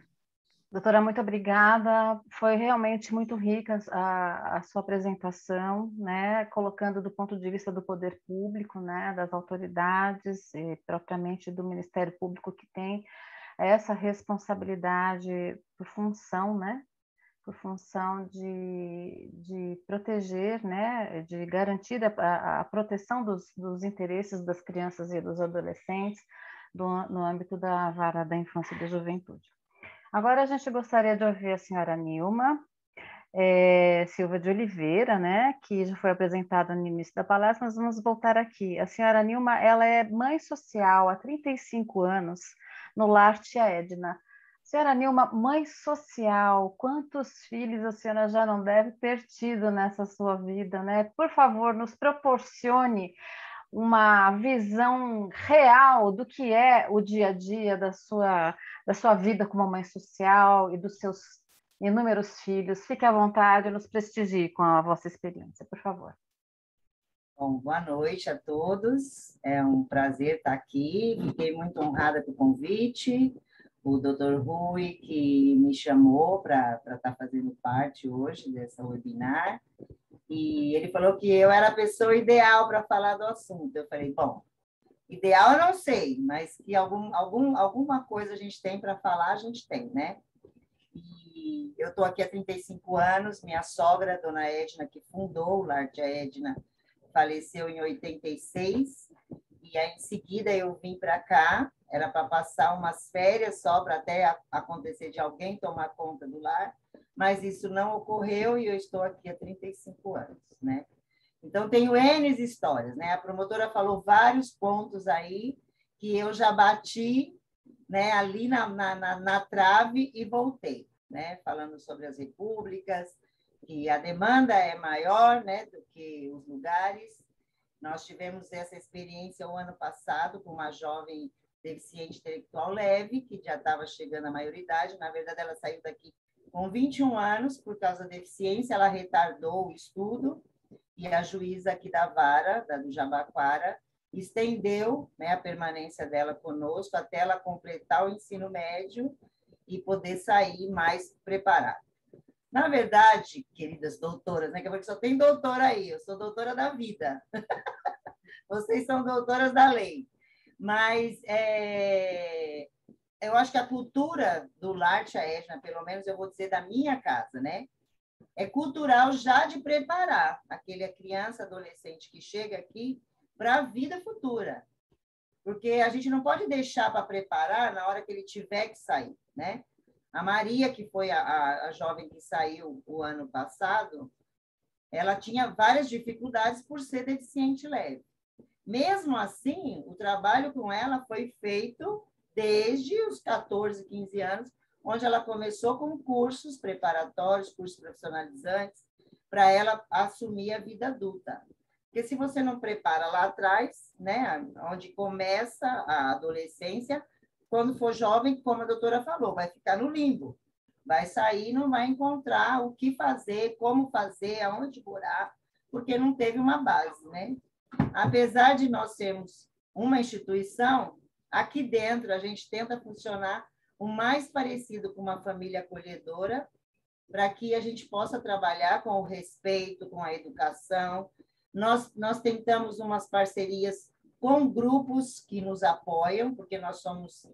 Doutora, muito obrigada. Foi realmente muito rica a sua apresentação, né? Colocando do ponto de vista do poder público, né? Das autoridades e propriamente do Ministério Público, que tem essa responsabilidade por função, né? Por função de proteger, né? De garantir a proteção dos interesses das crianças e dos adolescentes no âmbito da Vara da Infância e da Juventude. Agora a gente gostaria de ouvir a senhora Nilma Silva de Oliveira, né, que já foi apresentada no início da palestra, mas vamos voltar aqui. A senhora Nilma, ela é mãe social há 35 anos no Lar Tia Edna. Senhora Nilma, mãe social, quantos filhos a senhora já não deve ter tido nessa sua vida, né? Por favor, nos proporcione uma visão real do que é o dia a dia da sua vida como mãe social e dos seus inúmeros filhos. Fique à vontade, nos prestigie com a vossa experiência, por favor. Bom, boa noite a todos. É um prazer estar aqui. Fiquei muito honrada com o convite. O Dr. Rui, que me chamou para estar fazendo parte hoje dessa webinar. E ele falou que eu era a pessoa ideal para falar do assunto. Eu falei, bom, ideal eu não sei, mas que alguma coisa a gente tem para falar, a gente tem, né? E eu estou aqui há 35 anos, minha sogra, Dona Edna, que fundou o Lar Tia Edna, faleceu em 86, e aí em seguida eu vim para cá, era para passar umas férias só para até acontecer de alguém tomar conta do lar, mas isso não ocorreu e eu estou aqui há 35 anos, né? Então, tenho N histórias, né? A promotora falou vários pontos aí que eu já bati, né, ali na trave e voltei, né? Falando sobre as repúblicas, que a demanda é maior, né, do que os lugares. Nós tivemos essa experiência o ano passado com uma jovem deficiente intelectual leve, que já estava chegando à maioridade. Na verdade, ela saiu daqui com 21 anos, por causa da deficiência, ela retardou o estudo, e a juíza aqui da Vara, do Jabaquara, estendeu, né, a permanência dela conosco até ela completar o ensino médio e poder sair mais preparada. Na verdade, queridas doutoras, né, que eu falei que só tem doutora aí, eu sou doutora da vida. Vocês são doutoras da lei. Mas eu acho que a cultura do Lar Tia Edna, pelo menos eu vou dizer da minha casa, né? É cultural já de preparar aquele criança, adolescente que chega aqui para a vida futura. Porque a gente não pode deixar para preparar na hora que ele tiver que sair, né? A Maria, que foi a jovem que saiu o ano passado, ela tinha várias dificuldades por ser deficiente leve. Mesmo assim, o trabalho com ela foi feito desde os 14, 15 anos, onde ela começou com cursos preparatórios, cursos profissionalizantes, para ela assumir a vida adulta. Porque se você não prepara lá atrás, né, onde começa a adolescência, quando for jovem, como a doutora falou, vai ficar no limbo. vai sair e não vai encontrar o que fazer, como fazer, aonde morar, porque não teve uma base, né? Apesar de nós sermos uma instituição, aqui dentro a gente tenta funcionar o mais parecido com uma família acolhedora, para que a gente possa trabalhar com o respeito, com a educação. Nós tentamos umas parcerias com grupos que nos apoiam, porque nós somos,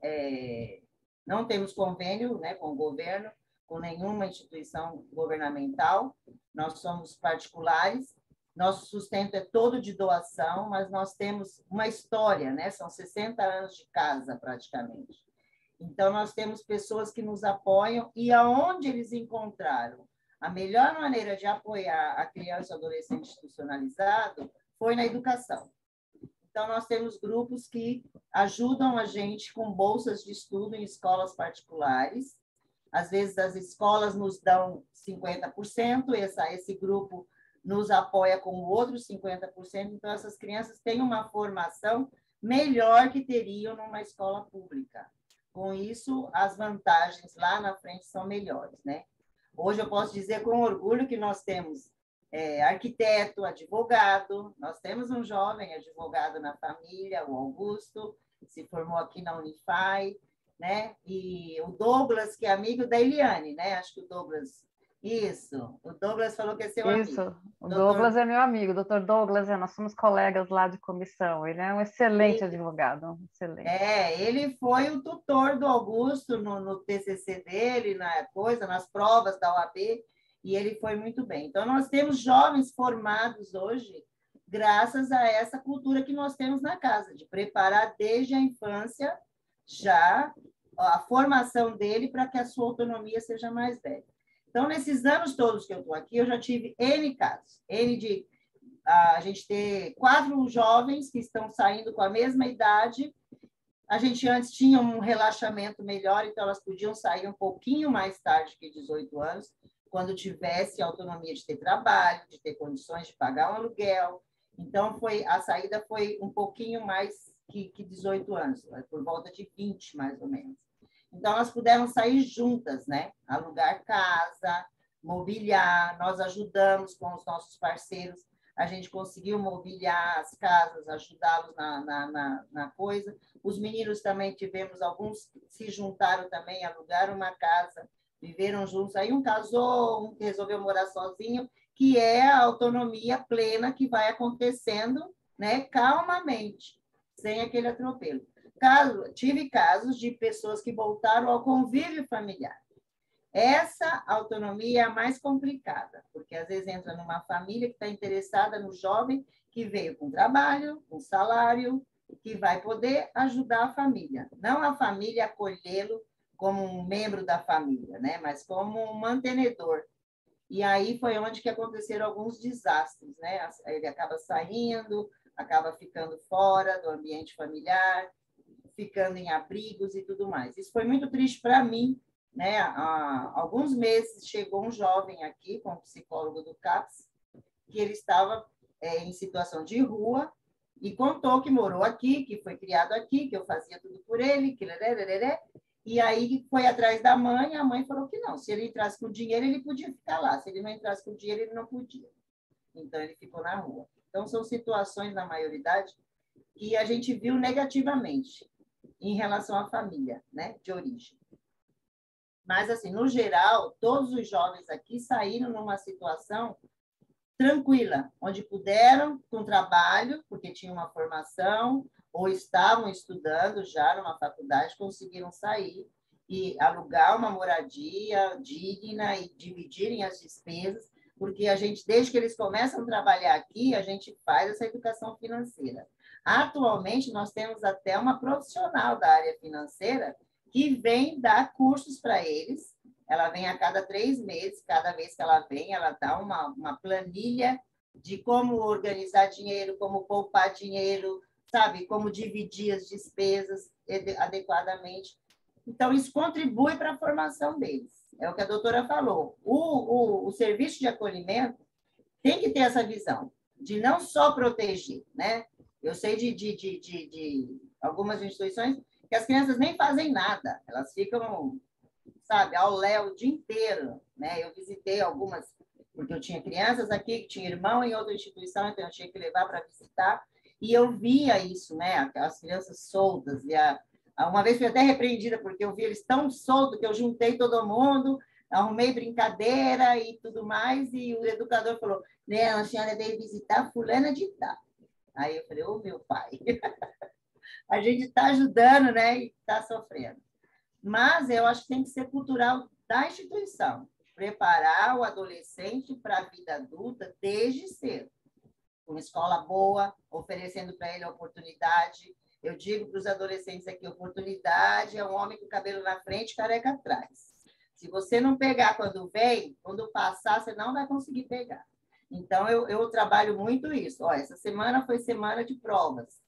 não temos convênio, né, com o governo, com nenhuma instituição governamental, nós somos particulares, nosso sustento é todo de doação, mas nós temos uma história, né? São 60 anos de casa, praticamente. Então, nós temos pessoas que nos apoiam e aonde eles encontraram a melhor maneira de apoiar a criança e adolescente institucionalizado foi na educação. Então, nós temos grupos que ajudam a gente com bolsas de estudo em escolas particulares. Às vezes, as escolas nos dão 50%, esse grupo nos apoia com outros 50%. Então, essas crianças têm uma formação melhor que teriam numa escola pública. Com isso, as vantagens lá na frente são melhores, né? Hoje eu posso dizer com orgulho que nós temos arquiteto, advogado, nós temos um jovem advogado na família, o Augusto, se formou aqui na Unify, né? E o Douglas, que é amigo da Eliane, né? Acho que o Douglas... Isso, o Douglas falou que é seu amigo. Isso, o Douglas é meu amigo, doutor Douglas, nós somos colegas lá de comissão, ele é um excelente advogado, excelente. Ele foi o tutor do Augusto no TCC dele, nas provas da OAB, e ele foi muito bem. Então, nós temos jovens formados hoje, graças a essa cultura que nós temos na casa, de preparar desde a infância já a formação dele para que a sua autonomia seja mais velha. Então, nesses anos todos que eu estou aqui, eu já tive N casos. A gente ter 4 jovens que estão saindo com a mesma idade. A gente antes tinha um relaxamento melhor, então elas podiam sair um pouquinho mais tarde que 18 anos, quando tivesse autonomia de ter trabalho, de ter condições de pagar um aluguel. Então, a saída foi um pouquinho mais que 18 anos, por volta de 20, mais ou menos. Então, elas puderam sair juntas, né? Alugar casa, mobiliar, nós ajudamos com os nossos parceiros, a gente conseguiu mobiliar as casas, ajudá-los na coisa. Os meninos também tivemos, alguns se juntaram também, alugaram uma casa, viveram juntos. Aí um casou, um resolveu morar sozinho, que é a autonomia plena que vai acontecendo, né? Calmamente, sem aquele atropelo. Tive casos de pessoas que voltaram ao convívio familiar. Essa autonomia é a mais complicada, porque às vezes entra numa família que está interessada no jovem que veio com trabalho, com salário, que vai poder ajudar a família. Não a família acolhê-lo como um membro da família, né? Mas como um mantenedor. E aí foi onde que aconteceram alguns desastres, né? Ele acaba saindo, acaba ficando fora do ambiente familiar, ficando em abrigos e tudo mais. Isso foi muito triste para mim, né? Há alguns meses chegou um jovem aqui, com um psicólogo do CAPS, que ele estava em situação de rua e contou que morou aqui, que foi criado aqui, que eu fazia tudo por ele, e aí foi atrás da mãe, e a mãe falou que não, se ele entrasse com dinheiro, ele podia ficar lá, se ele não entrasse com dinheiro, ele não podia. Então, ele ficou na rua. Então, são situações, na maioridade, que a gente viu negativamente em relação à família, né, de origem. Mas, assim, no geral, todos os jovens aqui saíram numa situação tranquila, onde puderam, com trabalho, porque tinham uma formação, ou estavam estudando já numa faculdade, conseguiram sair e alugar uma moradia digna e dividirem as despesas, porque a gente, desde que eles começam a trabalhar aqui, a gente faz essa educação financeira. Atualmente, nós temos até uma profissional da área financeira que vem dar cursos para eles. Ela vem a cada 3 meses, cada vez que ela vem, ela dá uma planilha de como organizar dinheiro, como poupar dinheiro, sabe? Como dividir as despesas adequadamente. Então, isso contribui para a formação deles. É o que a doutora falou. O serviço de acolhimento tem que ter essa visão de não só proteger, né? Eu sei de algumas instituições que as crianças nem fazem nada, elas ficam sabe, aulé o dia inteiro, né? Eu visitei algumas, porque eu tinha crianças aqui que tinha irmão em outra instituição, então eu tinha que levar para visitar, e eu via isso, né? As crianças soltas, uma vez fui até repreendida, porque eu vi eles tão soltos que eu juntei todo mundo, arrumei brincadeira e tudo mais, e o educador falou, né, a senhora veio visitar fulana de tal. Aí eu falei, ô meu pai, a gente está ajudando, né, e está sofrendo. Mas eu acho que tem que ser cultural da instituição, preparar o adolescente para a vida adulta desde cedo. Uma escola boa, oferecendo para ele a oportunidade. Eu digo para os adolescentes aqui, oportunidade é um homem com o cabelo na frente, careca atrás. Se você não pegar quando vem, quando passar, você não vai conseguir pegar. Então, eu trabalho muito isso. Ó, essa semana foi semana de provas.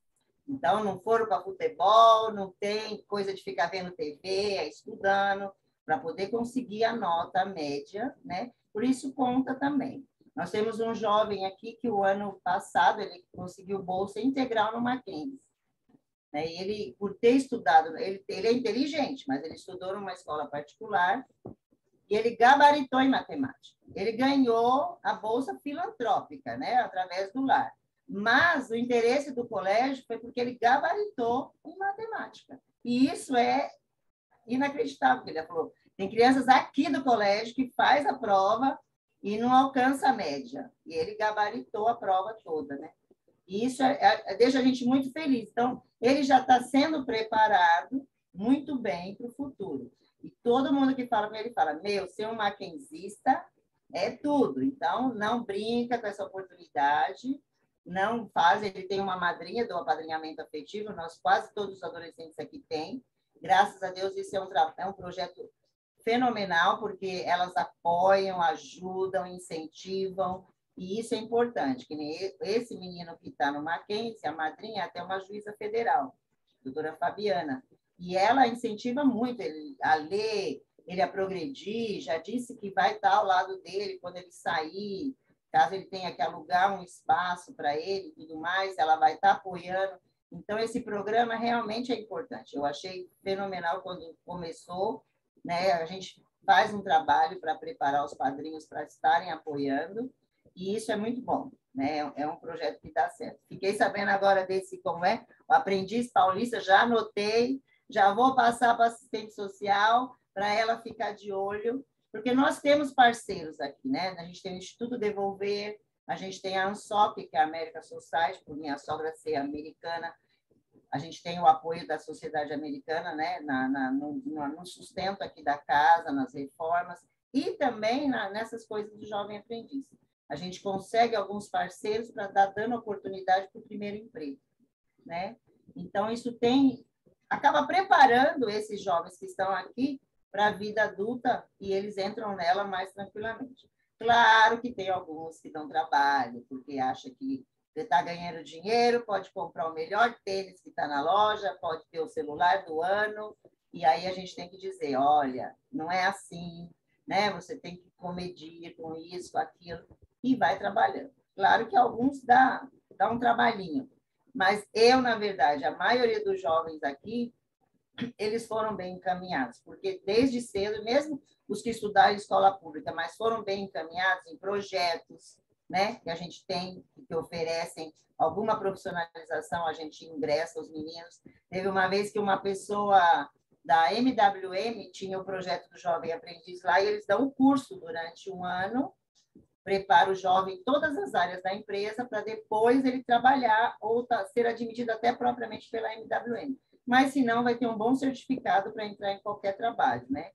Então, não foram para futebol, não tem coisa de ficar vendo TV, estudando, para poder conseguir a nota média, né? Por isso, conta também. Nós temos um jovem aqui que o ano passado ele conseguiu bolsa integral no Mackenzie. Né? E ele, por ter estudado, ele é inteligente, mas ele estudou numa escola particular e ele gabaritou em matemática. Ele ganhou a bolsa filantrópica, né? Através do lar. Mas o interesse do colégio foi porque ele gabaritou em matemática. E isso é inacreditável, porque ele falou, tem crianças aqui do colégio que faz a prova e não alcança a média. E ele gabaritou a prova toda, né? E isso deixa a gente muito feliz. Então, ele já está sendo preparado muito bem para o futuro. E todo mundo que fala com ele fala, meu, ser um mackenzista é tudo. Então, não brinca com essa oportunidade, não faz. Ele tem uma madrinha do apadrinhamento afetivo, nós quase todos os adolescentes aqui têm. Graças a Deus, isso é um projeto fenomenal, porque elas apoiam, ajudam, incentivam, e isso é importante, que nem esse menino que está no Mackenzie, a madrinha é até uma juíza federal, doutora Fabiana, e ela incentiva muito ele a ler, ele a progredir, já disse que vai estar ao lado dele quando ele sair, caso ele tenha que alugar um espaço para ele e tudo mais, ela vai estar apoiando. Então, esse programa realmente é importante. Eu achei fenomenal quando começou, né? A gente faz um trabalho para preparar os padrinhos para estarem apoiando, e isso é muito bom, né? É um projeto que dá certo. Fiquei sabendo agora desse, como é, o Aprendiz Paulista, já anotei, já vou passar para a assistente social, para ela ficar de olho, porque nós temos parceiros aqui, né? A gente tem o Instituto Devolver, a gente tem a ANSOP, que é a American Society, por minha sogra ser americana, a gente tem o apoio da sociedade americana, né? No sustento aqui da casa, nas reformas, e também nessas coisas do jovem aprendiz. A gente consegue alguns parceiros para dar dando oportunidade para o primeiro emprego, né? Então, isso acaba preparando esses jovens que estão aqui para a vida adulta e eles entram nela mais tranquilamente. Claro que tem alguns que dão trabalho, porque acham que você está ganhando dinheiro, pode comprar o melhor tênis que está na loja, pode ter o celular do ano, e aí a gente tem que dizer, olha, não é assim, né? Você tem que comedir com isso, com aquilo, e vai trabalhando. Claro que alguns dá um trabalhinho, mas na verdade, a maioria dos jovens aqui, eles foram bem encaminhados, porque desde cedo, mesmo os que estudaram em escola pública, mas foram bem encaminhados em projetos, né, que a gente tem, que oferecem alguma profissionalização, a gente ingressa os meninos. Teve uma vez que uma pessoa da MWM tinha o projeto do Jovem Aprendiz lá, e eles dão um curso durante um ano, prepara o jovem em todas as áreas da empresa para depois ele trabalhar ou ser admitido até propriamente pela MWM. Mas, se não, vai ter um bom certificado para entrar em qualquer trabalho, né?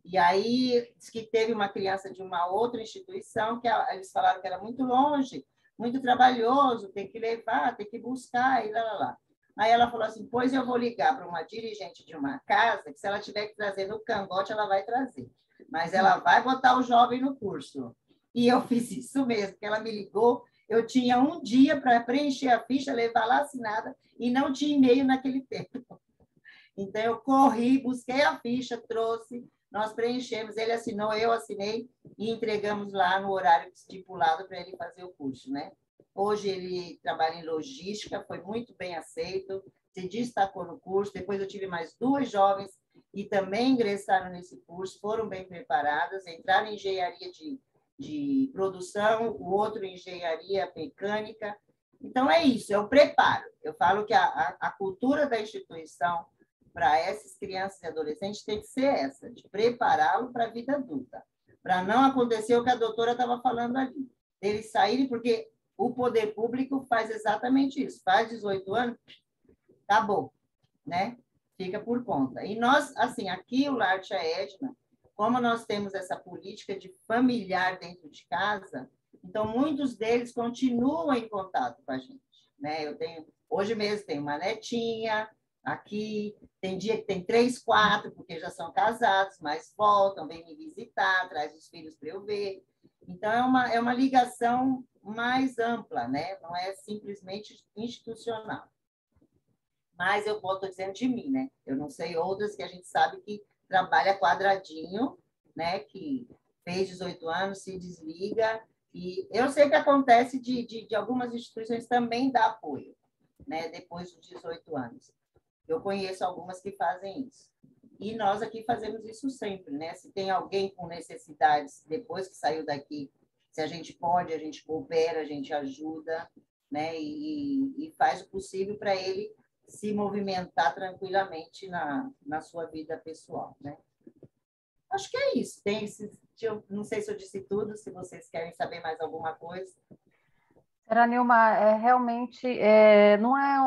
E aí, diz que teve uma criança de uma outra instituição que eles falaram que era muito longe, muito trabalhoso, tem que levar, tem que buscar, e lá. Aí ela falou assim, pois eu vou ligar para uma dirigente de uma casa, que se ela tiver que trazer no cangote, ela vai trazer. Mas ela vai botar o jovem no curso. E eu fiz isso mesmo, que ela me ligou, eu tinha um dia para preencher a ficha, levar lá assinada, e não tinha e-mail naquele tempo. Então, eu corri, busquei a ficha, trouxe, nós preenchemos, ele assinou, eu assinei, e entregamos lá no horário estipulado para ele fazer o curso, né? Hoje ele trabalha em logística, foi muito bem aceito, se destacou no curso. Depois eu tive mais 2 jovens e também ingressaram nesse curso, foram bem preparadas, entraram em engenharia de produção, o outro em engenharia mecânica. Então, é isso, é o preparo. Eu falo que a cultura da instituição para essas crianças e adolescentes tem que ser essa, de prepará-lo para a vida adulta, para não acontecer o que a doutora estava falando ali, deles saírem, porque o poder público faz exatamente isso, faz 18 anos, acabou, né? Fica por conta. E nós, assim, aqui o Lar Tia Edna, como nós temos essa política de familiar dentro de casa, então muitos deles continuam em contato com a gente, né? Hoje mesmo tenho uma netinha aqui, tem dia que tem 3, 4, porque já são casados, mas voltam, vêm me visitar, traz os filhos para eu ver. Então, é uma ligação mais ampla, né? Não é simplesmente institucional. Mas eu estou dizendo de mim, né? Eu não sei outras que a gente sabe que trabalha quadradinho, né? Que fez 18 anos, se desliga. E eu sei que acontece de algumas instituições também dar apoio, né? Depois dos 18 anos. Eu conheço algumas que fazem isso. E nós aqui fazemos isso sempre, né? Se tem alguém com necessidades depois que saiu daqui, se a gente pode, a gente coopera, a gente ajuda, né? E faz o possível para ele se movimentar tranquilamente na sua vida pessoal, né? Acho que é isso. Não sei se eu disse tudo, se vocês querem saber mais alguma coisa. Senhora Nilma, realmente não é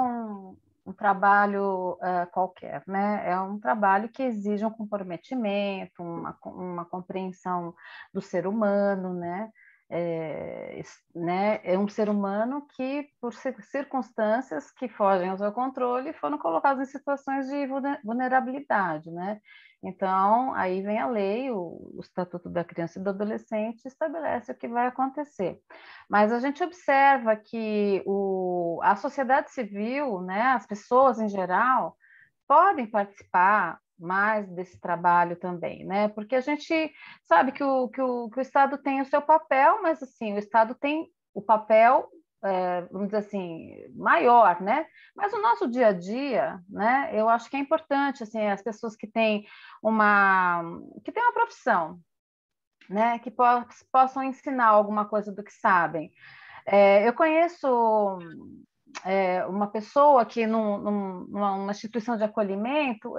um trabalho qualquer, né? É um trabalho que exige um comprometimento, uma compreensão do ser humano, né? É um ser humano que, por circunstâncias que fogem ao seu controle, foram colocados em situações de vulnerabilidade, né? Então, aí vem a lei, o Estatuto da Criança e do Adolescente estabelece o que vai acontecer. Mas a gente observa que a sociedade civil, né, as pessoas em geral, podem participar mais desse trabalho também, né? Porque a gente sabe que o Estado tem o seu papel, mas assim, o Estado tem o papel, vamos dizer assim, maior, né? Mas o nosso dia a dia, né? Eu acho que é importante, assim, as pessoas que têm uma profissão, né? Que possam ensinar alguma coisa do que sabem. Eu conheço uma pessoa que numa instituição de acolhimento,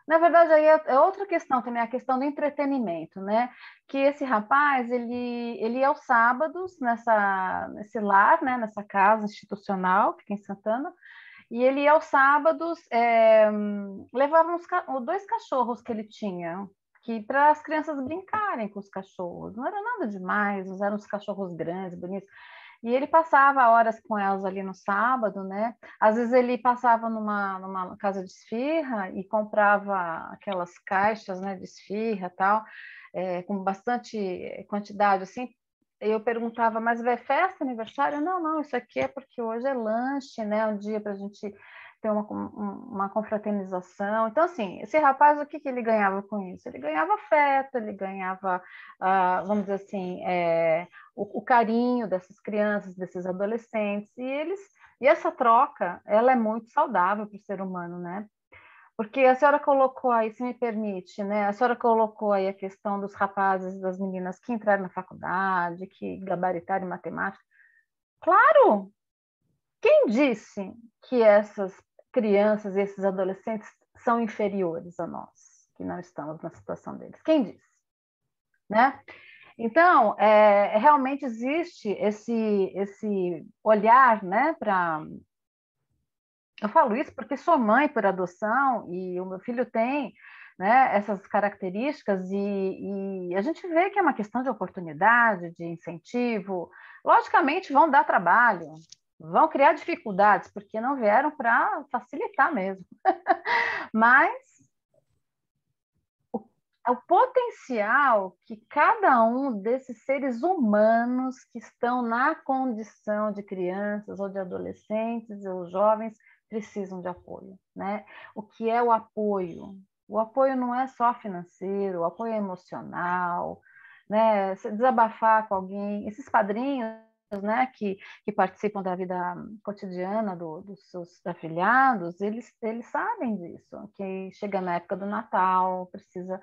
na verdade, aí é outra questão também, a questão do entretenimento, né? Que esse rapaz, ele ia aos sábados nesse lar, né? Nessa casa institucional, que fica em Santana, e ele ia aos sábados, levava 2 cachorros que ele tinha, que para as crianças brincarem com os cachorros, não era nada demais, eram os cachorros grandes, bonitos. E ele passava horas com elas ali no sábado, né? Às vezes ele passava numa casa de esfirra e comprava aquelas caixas, né, de esfirra e tal, com bastante quantidade, assim. Eu perguntava, mas vai festa, aniversário? Não, não, isso aqui é porque hoje é lanche, né? Um dia para a gente ter uma confraternização. Então, assim, esse rapaz, o que ele ganhava com isso? Ele ganhava afeto, ele ganhava, vamos dizer assim, o carinho dessas crianças, desses adolescentes, e essa troca, ela é muito saudável para o ser humano, né? Porque a senhora colocou aí, se me permite, né? A senhora colocou aí a questão dos rapazes e das meninas que entraram na faculdade, que gabaritaram em matemática. Claro! Quem disse que essas crianças e esses adolescentes são inferiores a nós, que não estamos na situação deles? Quem disse? Né? Então, realmente existe esse olhar, né, para... Eu falo isso porque sou mãe por adoção e o meu filho tem, né, essas características e a gente vê que é uma questão de oportunidade, de incentivo. Logicamente vão dar trabalho, vão criar dificuldades, porque não vieram para facilitar mesmo. Mas o potencial que cada um desses seres humanos que estão na condição de crianças ou de adolescentes ou jovens precisam de apoio, né? O que é o apoio? O apoio não é só financeiro, o apoio é emocional, né? Desabafar com alguém. Esses padrinhos né, que participam da vida cotidiana dos seus afiliados, eles sabem disso, que chega na época do Natal, precisa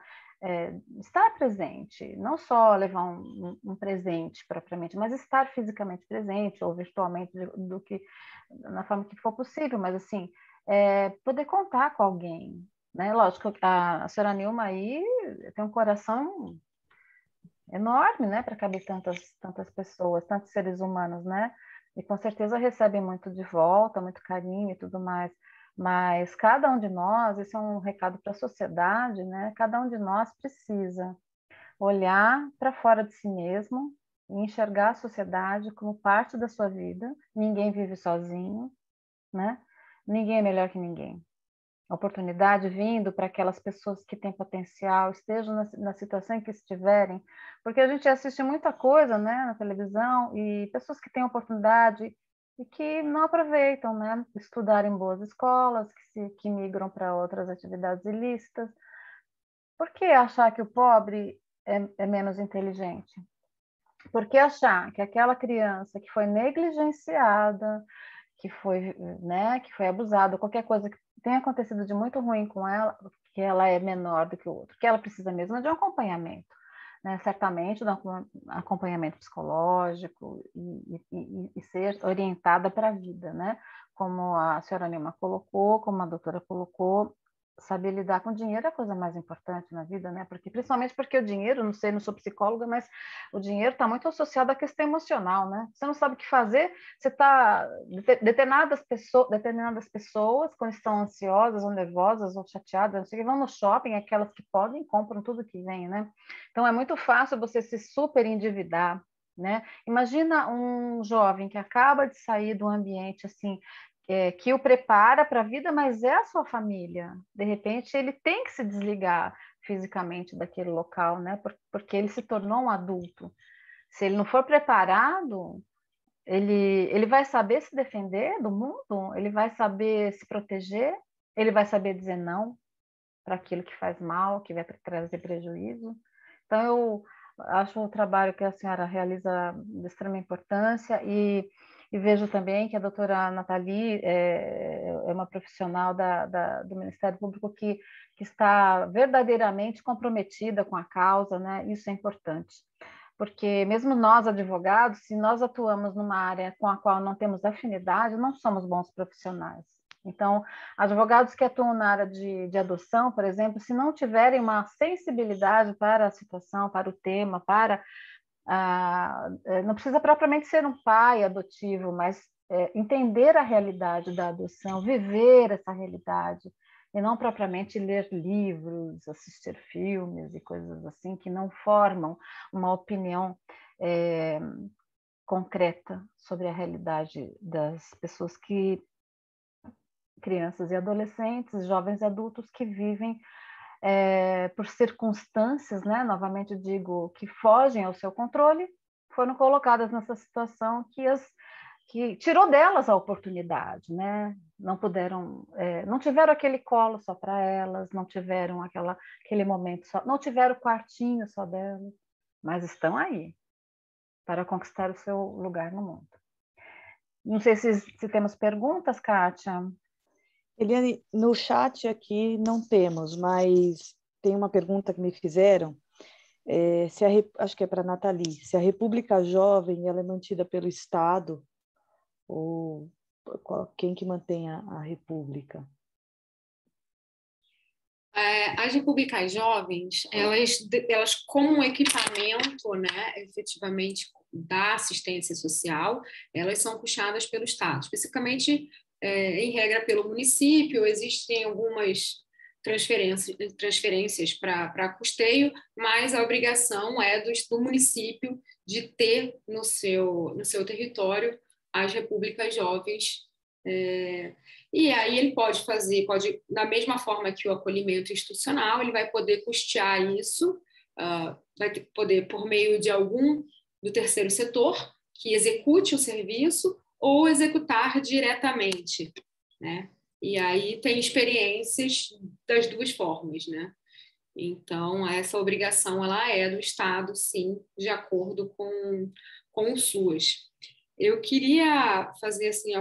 estar presente, não só levar um presente propriamente, mas estar fisicamente presente ou virtualmente na forma que for possível, mas assim, poder contar com alguém, né? Lógico, a senhora Nilma aí tem um coração enorme, né, para caber tantas pessoas, tantos seres humanos, né? E com certeza recebem muito de volta, muito carinho e tudo mais. Mas cada um de nós, esse é um recado para a sociedade, né? Cada um de nós precisa olhar para fora de si mesmo e enxergar a sociedade como parte da sua vida. Ninguém vive sozinho, né? Ninguém é melhor que ninguém. Oportunidade vindo para aquelas pessoas que têm potencial, estejam na situação em que estiverem, porque a gente assiste muita coisa, né, na televisão, e pessoas que têm oportunidade e que não aproveitam, né, estudar em boas escolas, que migram para outras atividades ilícitas. Por que achar que o pobre é menos inteligente? Por que achar que aquela criança que foi negligenciada, que foi abusada, qualquer coisa que tenha acontecido de muito ruim com ela, que ela é menor do que o outro, que ela precisa mesmo de um acompanhamento, né? Certamente de um acompanhamento psicológico e ser orientada para a vida, né? Como a senhora Nilma colocou, como a doutora colocou, saber lidar com dinheiro é a coisa mais importante na vida, né? Principalmente porque o dinheiro, não sei, não sou psicóloga, mas o dinheiro está muito associado à questão emocional, né? Você não sabe o que fazer, você está determinadas pessoas quando estão ansiosas ou nervosas ou chateadas, não sei, vão no shopping, aquelas que podem compram tudo que vem, né? Então é muito fácil você se super endividar, né? Imagina um jovem que acaba de sair de um ambiente assim que o prepara para a vida, mas é a sua família. De repente, ele tem que se desligar fisicamente daquele local, né? Porque ele se tornou um adulto. Se ele não for preparado, ele vai saber se defender do mundo, ele vai saber se proteger, ele vai saber dizer não para aquilo que faz mal, que vai trazer prejuízo. Então, eu acho o trabalho que a senhora realiza de extrema importância e vejo também que a doutora Nathalie é uma profissional do Ministério Público que está verdadeiramente comprometida com a causa, né? Isso é importante, porque mesmo nós, advogados, se nós atuamos numa área com a qual não temos afinidade, não somos bons profissionais. Então, advogados que atuam na área de adoção, por exemplo, se não tiverem uma sensibilidade para a situação, para o tema, não precisa propriamente ser um pai adotivo, mas entender a realidade da adoção, viver essa realidade, e não propriamente ler livros, assistir filmes e coisas assim, que não formam uma opinião concreta sobre a realidade das pessoas crianças e adolescentes, jovens e adultos que vivem por circunstâncias, né, novamente digo, que fogem ao seu controle, foram colocadas nessa situação que tirou delas a oportunidade, né? Não puderam, não tiveram aquele colo só para elas, não tiveram aquele momento só, não tiveram o quartinho só delas, mas estão aí para conquistar o seu lugar no mundo. Não sei se temos perguntas, Kátia. Eliane, no chat aqui não temos, mas tem uma pergunta que me fizeram, acho que é para a Nathalie, se a República Jovem ela é mantida pelo Estado ou quem que mantém a República? As repúblicas jovens, elas como um equipamento, né, efetivamente da assistência social, elas são puxadas pelo Estado, especificamente, em regra, pelo município. Existem algumas transferências para custeio, mas a obrigação é do município de ter no seu território as repúblicas jovens. E aí ele pode, da mesma forma que o acolhimento institucional, ele vai poder custear isso, vai poder, por meio de algum do terceiro setor, que execute o serviço ou executar diretamente, né? E aí tem experiências das duas formas, né? Então, essa obrigação ela é do Estado, sim, de acordo com o SUAS. Eu queria fazer assim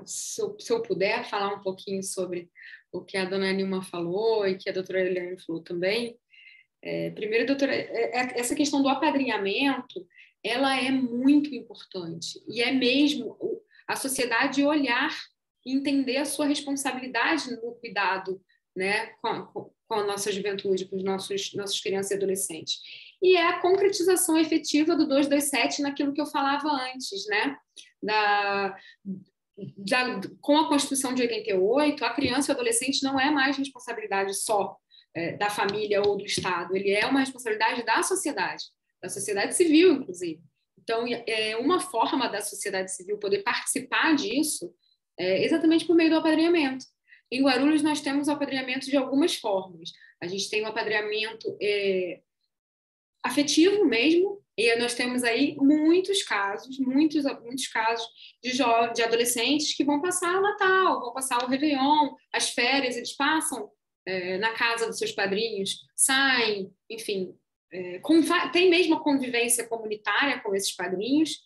se eu puder falar um pouquinho sobre o que a dona Nilma falou e que a doutora Eliane falou também. Primeiro, doutora, essa questão do apadrinhamento, ela é muito importante, e é mesmo a sociedade olhar e entender a sua responsabilidade no cuidado, né, com a nossa juventude, com os nossos crianças e adolescentes. E é a concretização efetiva do 227 naquilo que eu falava antes, né? Com a Constituição de 88, a criança e o adolescente não é mais responsabilidade só da família ou do Estado, ele é uma responsabilidade da sociedade civil, inclusive. Então, uma forma da sociedade civil poder participar disso é exatamente por meio do apadrinhamento. Em Guarulhos, nós temos o apadrinhamento de algumas formas. A gente tem o apadrinhamento afetivo mesmo, e nós temos aí muitos casos de adolescentes que vão passar o Natal, vão passar o Réveillon, as férias, eles passam na casa dos seus padrinhos, saem, enfim, tem mesmo a convivência comunitária com esses padrinhos,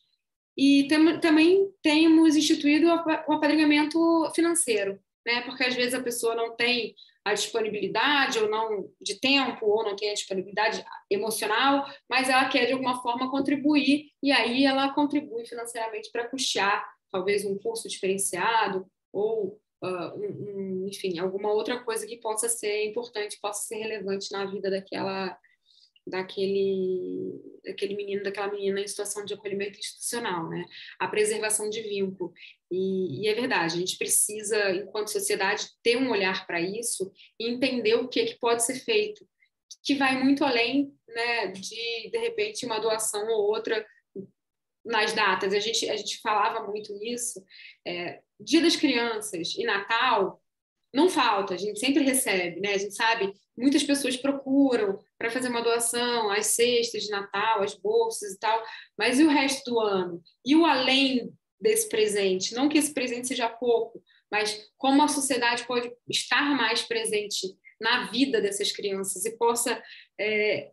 e também temos instituído o apadrinhamento financeiro, né? Porque às vezes a pessoa não tem a disponibilidade ou não de tempo, ou não tem a disponibilidade emocional, mas ela quer de alguma forma contribuir, e aí ela contribui financeiramente para custear talvez um curso diferenciado ou enfim, alguma outra coisa que possa ser importante, possa ser relevante na vida daquele menino, daquela menina em situação de acolhimento institucional, né? A preservação de vínculo. E é verdade, a gente precisa, enquanto sociedade, ter um olhar para isso e entender o que pode ser feito, que vai muito além, né, de repente, uma doação ou outra nas datas. A gente falava muito isso. Dia das Crianças e Natal não falta, a gente sempre recebe, né? A gente sabe, muitas pessoas procuram para fazer uma doação, as cestas de Natal, as bolsas e tal, mas e o resto do ano? E o além desse presente? Não que esse presente seja pouco, mas como a sociedade pode estar mais presente na vida dessas crianças e possa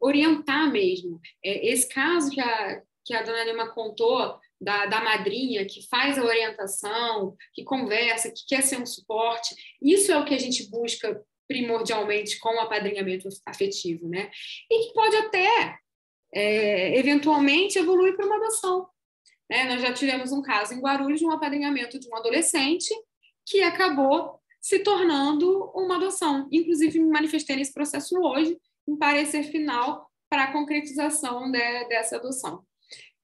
orientar mesmo. Esse caso que a dona Nilma contou, da madrinha que faz a orientação, que conversa, que quer ser um suporte, isso é o que a gente busca primordialmente com o apadrinhamento afetivo, né? E que pode até, eventualmente, evoluir para uma adoção. Né? Nós já tivemos um caso em Guarulhos de um apadrinhamento de um adolescente que acabou se tornando uma adoção. Inclusive, me manifestei nesse processo hoje, em parecer final para a concretização dessa adoção.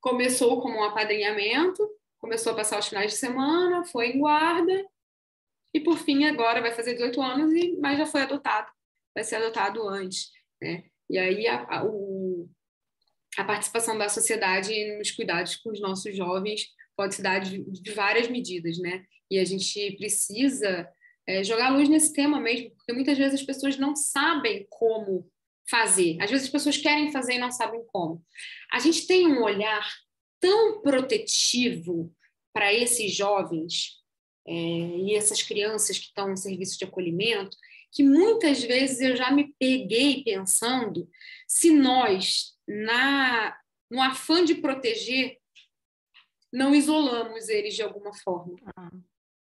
Começou como um apadrinhamento, começou a passar os finais de semana, foi em guarda, e por fim agora vai fazer 18 anos, mas já foi adotado, vai ser adotado antes, né? E aí a participação da sociedade nos cuidados com os nossos jovens pode se dar de várias medidas, né? E a gente precisa jogar luz nesse tema mesmo, porque muitas vezes as pessoas não sabem como fazer. Às vezes as pessoas querem fazer e não sabem como. A gente tem um olhar tão protetivo para esses jovens e essas crianças que estão no serviço de acolhimento, que muitas vezes eu já me peguei pensando se nós, no afã de proteger, não isolamos eles de alguma forma.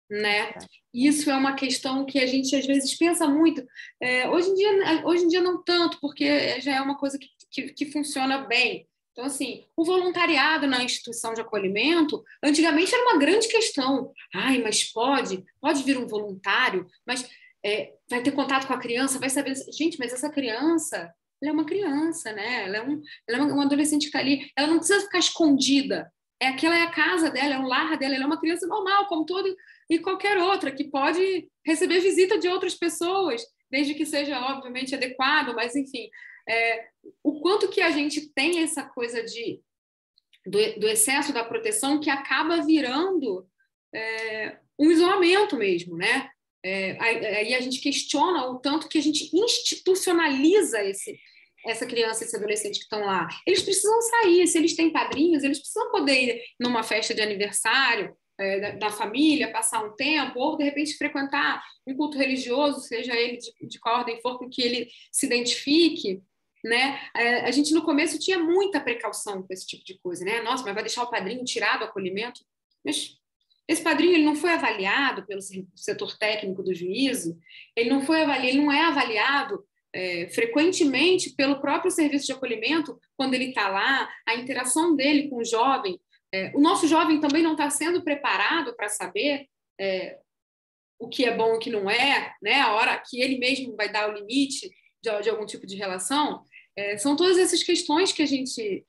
Né? Isso é uma questão que a gente às vezes pensa muito. Hoje em dia não tanto, porque já é uma coisa que funciona bem. Então, assim, o voluntariado na instituição de acolhimento, antigamente era uma grande questão. Ai, mas pode vir um voluntário, mas vai ter contato com a criança, vai saber... Gente, mas essa criança, ela é uma criança, né? Ela é uma adolescente que está ali. Ela não precisa ficar escondida. Aquela é a casa dela, é o lar dela. Ela é uma criança normal, como todo e qualquer outra, que pode receber visita de outras pessoas, desde que seja, obviamente, adequado, mas, enfim, o quanto que a gente tem essa coisa do excesso da proteção que acaba virando um isolamento mesmo, né? Aí a gente questiona o tanto que a gente institucionaliza essa criança, esse adolescente que estão lá. Eles precisam sair, se eles têm padrinhos, eles precisam poder ir numa festa de aniversário, da família, passar um tempo, ou de repente frequentar um culto religioso, seja ele de qual ordem for, com que ele se identifique. né? A gente no começo tinha muita precaução com esse tipo de coisa, né? Nossa, mas vai deixar o padrinho tirar do acolhimento? Mas esse padrinho ele não foi avaliado pelo setor técnico do juízo, ele não é avaliado frequentemente pelo próprio serviço de acolhimento quando ele está lá, a interação dele com o jovem. O nosso jovem também não está sendo preparado para saber o que é bom e o que não é, né? A hora que ele mesmo vai dar o limite de algum tipo de relação. São todas essas questões que a gente,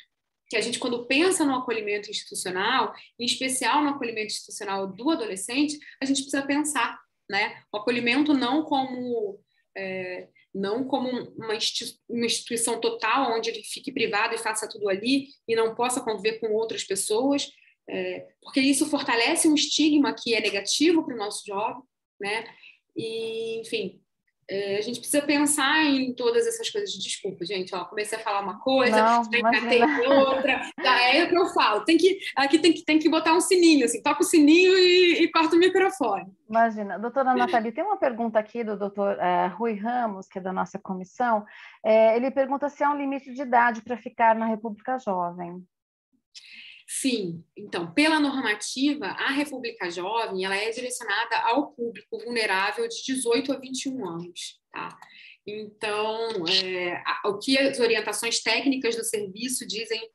quando pensa no acolhimento institucional, em especial no acolhimento institucional do adolescente, a gente precisa pensar, né? O acolhimento não como uma instituição total, onde ele fique privado e faça tudo ali e não possa conviver com outras pessoas, porque isso fortalece um estigma que é negativo para o nosso jovem, né? E, enfim, a gente precisa pensar em todas essas coisas. Desculpa, gente, comecei a falar uma coisa, engatei outra. É o que eu falo. Aqui tem que botar um sininho, assim, toca o sininho e corta o microfone. Imagina. Doutora Nathalie, tem uma pergunta aqui do doutor Rui Ramos, que é da nossa comissão. Ele pergunta se há um limite de idade para ficar na República Jovem. Sim, então, pela normativa, a República Jovem ela é direcionada ao público vulnerável de 18 a 21 anos. Tá? Então, o que as orientações técnicas do serviço dizem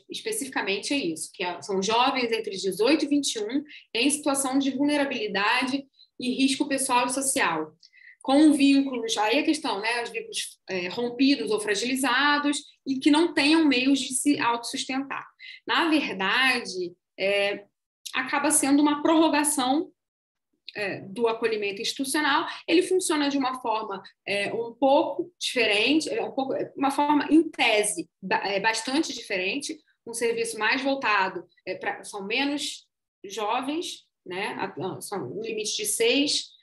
especificamente é isso, que são jovens entre 18 e 21 em situação de vulnerabilidade e risco pessoal e social, com vínculos, aí a questão, né, os vínculos rompidos ou fragilizados e que não tenham meios de se autossustentar. Na verdade, acaba sendo uma prorrogação do acolhimento institucional. Ele funciona de uma forma um pouco diferente, uma forma, em tese, bastante diferente, um serviço mais voltado, são menos jovens, né, são um limite de 6.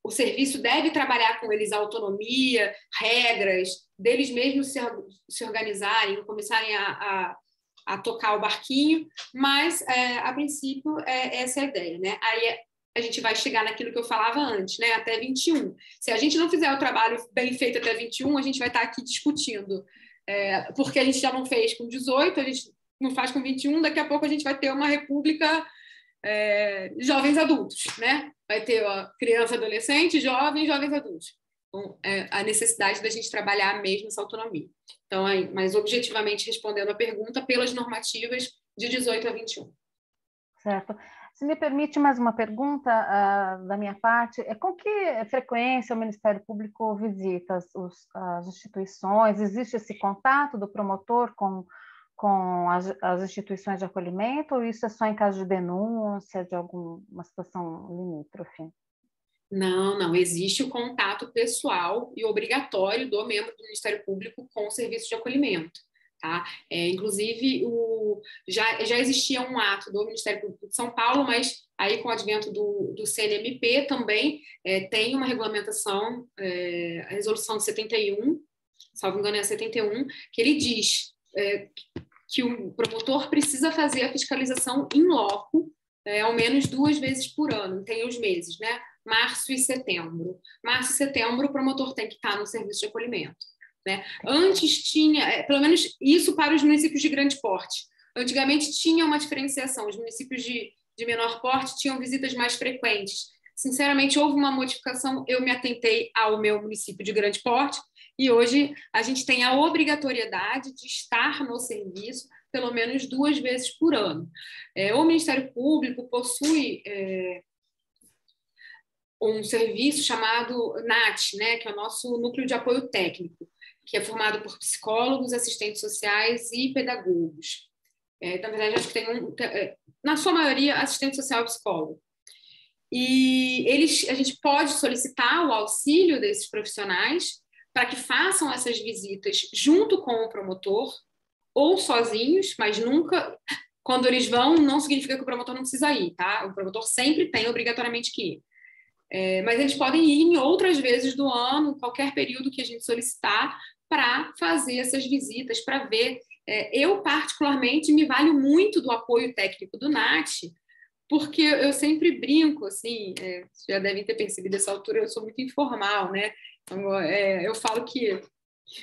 O serviço deve trabalhar com eles a autonomia, regras, deles mesmos se organizarem, começarem a tocar o barquinho, mas, a princípio, essa é a ideia, né? Aí a gente vai chegar naquilo que eu falava antes, né? Até 21. Se a gente não fizer o trabalho bem feito até 21, a gente vai estar aqui discutindo, porque a gente já não fez com 18, a gente não faz com 21, daqui a pouco a gente vai ter uma república jovens adultos, né? Vai ter criança, adolescente, jovens adultos. Então, a necessidade da gente trabalhar mesmo essa autonomia. Então, mas objetivamente respondendo a pergunta, pelas normativas de 18 a 21. Certo. Se me permite mais uma pergunta da minha parte, com que frequência o Ministério Público visita as instituições? Existe esse contato do promotor com as instituições de acolhimento, ou isso é só em caso de denúncia, de alguma situação limítrofe? Não, existe o contato pessoal e obrigatório do membro do Ministério Público com o serviço de acolhimento. Tá? Inclusive, já existia um ato do Ministério Público de São Paulo, mas aí com o advento do CNMP também tem uma regulamentação, a resolução de 71, salvo engano é a 71, que ele diz que o promotor precisa fazer a fiscalização in loco ao menos 2 vezes por ano, tem os meses, né? Março e setembro. Março e setembro o promotor tem que estar no serviço de acolhimento. Né? Antes tinha, pelo menos isso para os municípios de grande porte. Antigamente tinha uma diferenciação, os municípios de menor porte tinham visitas mais frequentes. Sinceramente, houve uma modificação, eu me atentei ao meu município de grande porte e hoje a gente tem a obrigatoriedade de estar no serviço pelo menos 2 vezes por ano. O Ministério Público possui um serviço chamado NAT, né, que é o nosso Núcleo de Apoio Técnico, que é formado por psicólogos, assistentes sociais e pedagogos. Na verdade, acho que tem na sua maioria, assistente social e psicólogo. E a gente pode solicitar o auxílio desses profissionais para que façam essas visitas junto com o promotor ou sozinhos, mas nunca... Quando eles vão, não significa que o promotor não precisa ir, tá? O promotor sempre tem obrigatoriamente que ir. Mas eles podem ir em outras vezes do ano, qualquer período que a gente solicitar, para fazer essas visitas, para ver. Eu, particularmente, me valho muito do apoio técnico do NAT, porque eu sempre brinco, assim, já devem ter percebido essa altura, eu sou muito informal, né? Então, eu falo que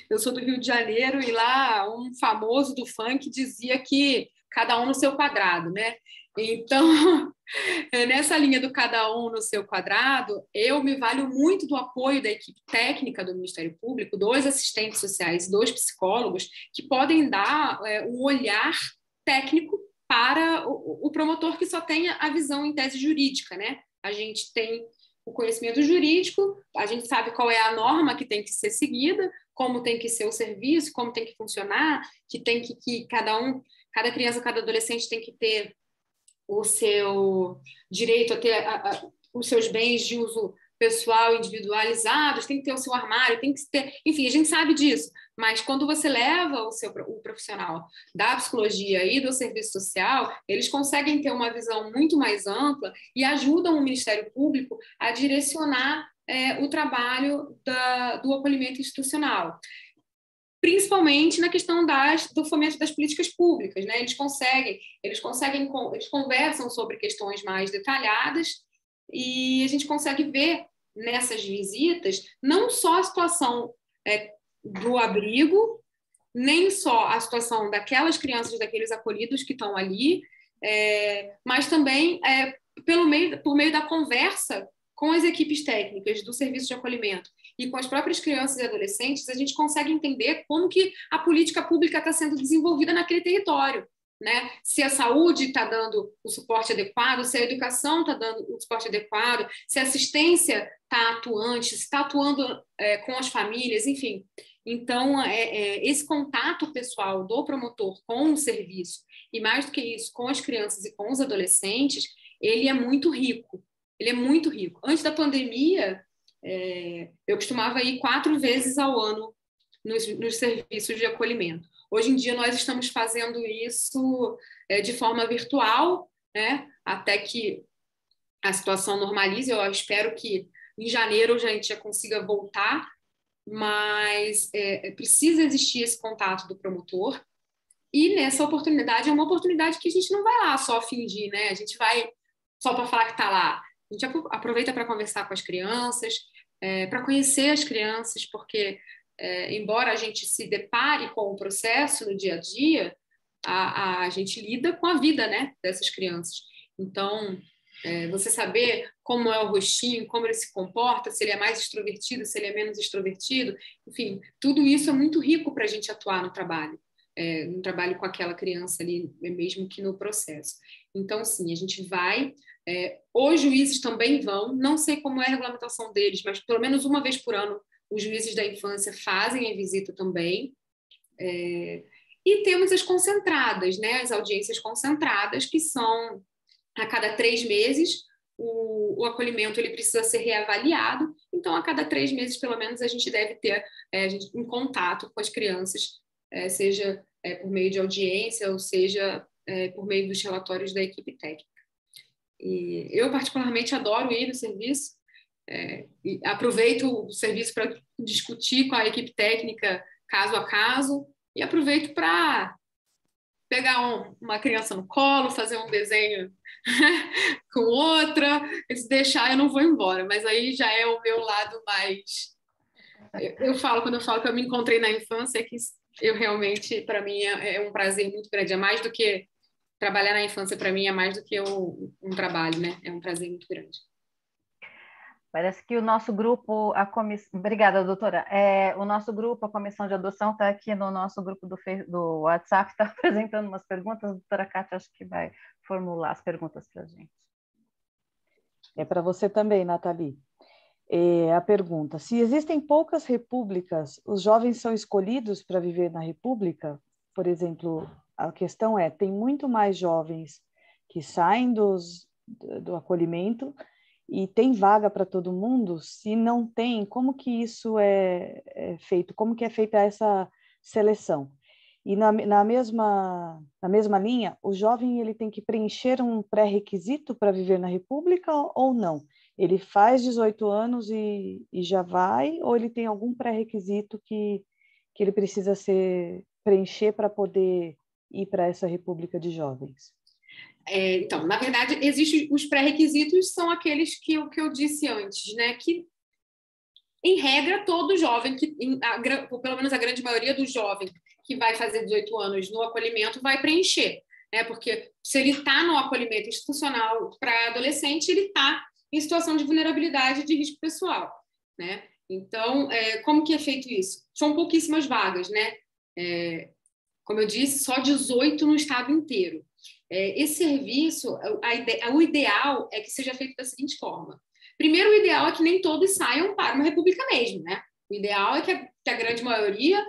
Eu sou do Rio de Janeiro e lá um famoso do funk dizia que cada um no seu quadrado, né? Então, nessa linha do cada um no seu quadrado, eu me valho muito do apoio da equipe técnica do Ministério Público, dos assistentes sociais, dos psicólogos, que podem dar um olhar técnico para o promotor que só tem a visão em tese jurídica, né? A gente tem o conhecimento jurídico, a gente sabe qual é a norma que tem que ser seguida, como tem que ser o serviço, como tem que funcionar, que cada criança, cada adolescente tem que ter o seu direito a ter os seus bens de uso pessoal individualizados, tem que ter o seu armário, tem que ter... Enfim, a gente sabe disso, mas quando você leva o profissional da psicologia e do serviço social, eles conseguem ter uma visão muito mais ampla e ajudam o Ministério Público a direcionar o trabalho do acolhimento institucional, principalmente na questão do fomento das políticas públicas, né? Eles conversam sobre questões mais detalhadas e a gente consegue ver nessas visitas não só a situação do abrigo, nem só a situação daquelas crianças, daqueles acolhidos que estão ali, mas também por meio da conversa com as equipes técnicas do serviço de acolhimento e com as próprias crianças e adolescentes, a gente consegue entender como que a política pública está sendo desenvolvida naquele território, né? Se a saúde está dando o suporte adequado, se a educação está dando o suporte adequado, se a assistência está atuante, se está atuando com as famílias, enfim. Então, esse contato pessoal do promotor com o serviço, e mais do que isso, com as crianças e com os adolescentes, ele é muito rico. Ele é muito rico. Antes da pandemia, eu costumava ir 4 vezes ao ano nos serviços de acolhimento. Hoje em dia, nós estamos fazendo isso de forma virtual, né? Até que a situação normalize. Eu espero que em janeiro a gente já consiga voltar, mas precisa existir esse contato do promotor. E nessa oportunidade, é uma oportunidade que a gente não vai lá só fingir, né? A gente vai só para falar que está lá. A gente aproveita para conversar com as crianças, para conhecer as crianças, porque, embora a gente se depare com o processo no dia a dia, a gente lida com a vida, né, dessas crianças. Então, você saber como é o rostinho, como ele se comporta, se ele é mais extrovertido, se ele é menos extrovertido, enfim, tudo isso é muito rico para a gente atuar no trabalho com aquela criança ali, mesmo que no processo. Então, sim, a gente vai... os juízes também vão, não sei como é a regulamentação deles, mas pelo menos uma vez por ano os juízes da infância fazem a visita também. E temos as concentradas, né? As audiências concentradas, que são a cada 3 meses, o acolhimento ele precisa ser reavaliado, então a cada 3 meses, pelo menos, a gente deve ter um contato com as crianças, seja por meio de audiência, ou seja por meio dos relatórios da equipe técnica. E eu, particularmente, adoro ir no serviço, e aproveito o serviço para discutir com a equipe técnica caso a caso, e aproveito para pegar uma criança no colo, fazer um desenho com outra, se deixar eu não vou embora, mas aí já é o meu lado mais... Quando eu falo que eu me encontrei na infância, é que eu realmente, para mim, é um prazer muito grande, é mais do que... Trabalhar na infância, para mim, é mais do que um trabalho, né? É um prazer muito grande. Parece que o nosso grupo, Obrigada, doutora. O nosso grupo, a Comissão de Adoção, está aqui no nosso grupo do WhatsApp, está apresentando umas perguntas. A doutora Kátia, acho que vai formular as perguntas para a gente. É para você também, Nathalie. A pergunta: se existem poucas repúblicas, os jovens são escolhidos para viver na república? Por exemplo, a questão tem muito mais jovens que saem do acolhimento e tem vaga para todo mundo? Se não tem, como que isso é feito? Como que é feita essa seleção? E na mesma linha, o jovem ele tem que preencher um pré-requisito para viver na república ou não? Ele faz 18 anos e já vai, ou ele tem algum pré-requisito que ele precisa preencher para poder ir para essa república de jovens? Então, na verdade, existem os pré-requisitos, são aqueles que eu disse antes, né? Que em regra, todo jovem, pelo menos a grande maioria dos jovens que vai fazer 18 anos no acolhimento vai preencher, né? Porque se ele está no acolhimento institucional para adolescente, ele está em situação de vulnerabilidade e de risco pessoal, né? Então, como que é feito isso? São pouquíssimas vagas, né? Como eu disse, só 18 no estado inteiro. Esse serviço, o ideal é que seja feito da seguinte forma. Primeiro, o ideal é que nem todos saiam para uma república mesmo, né? O ideal é que a grande maioria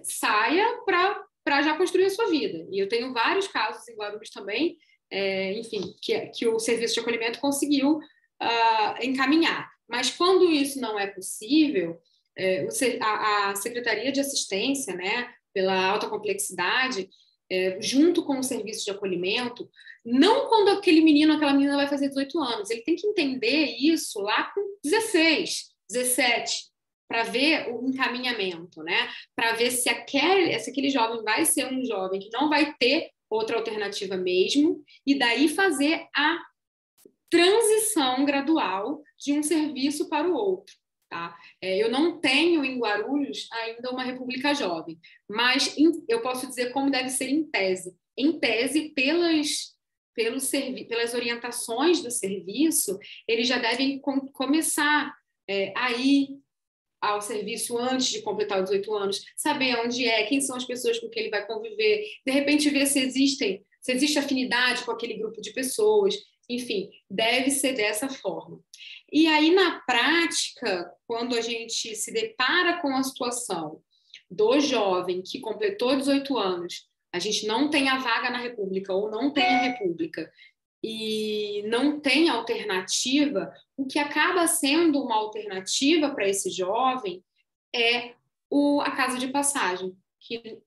saia para já construir a sua vida. E eu tenho vários casos em Guarulhos também, enfim, que o serviço de acolhimento conseguiu encaminhar. Mas quando isso não é possível, a Secretaria de Assistência, né, pela alta complexidade, junto com o serviço de acolhimento, não quando aquele menino, aquela menina vai fazer 18 anos, ele tem que entender isso lá com 16, 17, para ver o encaminhamento, né? Para ver se aquele jovem vai ser um jovem que não vai ter outra alternativa mesmo, e daí fazer a transição gradual de um serviço para o outro. Tá? Eu não tenho em Guarulhos ainda uma república jovem, mas eu posso dizer como deve ser em tese. Em tese, pelas orientações do serviço, eles já devem começar a ir ao serviço antes de completar os 18 anos, saber onde quem são as pessoas com quem ele vai conviver, de repente ver se existe afinidade com aquele grupo de pessoas. Enfim, deve ser dessa forma. E aí, na prática, quando a gente se depara com a situação do jovem que completou 18 anos, a gente não tem a vaga na República ou não tem a República e não tem alternativa, o que acaba sendo uma alternativa para esse jovem é a casa de passagem, que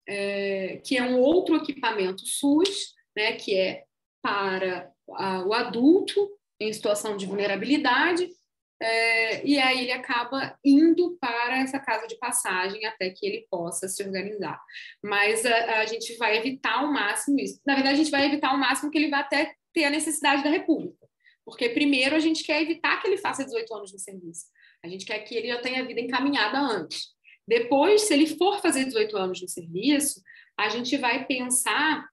é um outro equipamento SUS, né, que é para o adulto em situação de vulnerabilidade, e aí ele acaba indo para essa casa de passagem até que ele possa se organizar. Mas a gente vai evitar ao máximo isso. Na verdade, a gente vai evitar ao máximo que ele vá até ter a necessidade da República. Porque, primeiro, a gente quer evitar que ele faça 18 anos no serviço. A gente quer que ele já tenha a vida encaminhada antes. Depois, se ele for fazer 18 anos no serviço, a gente vai pensar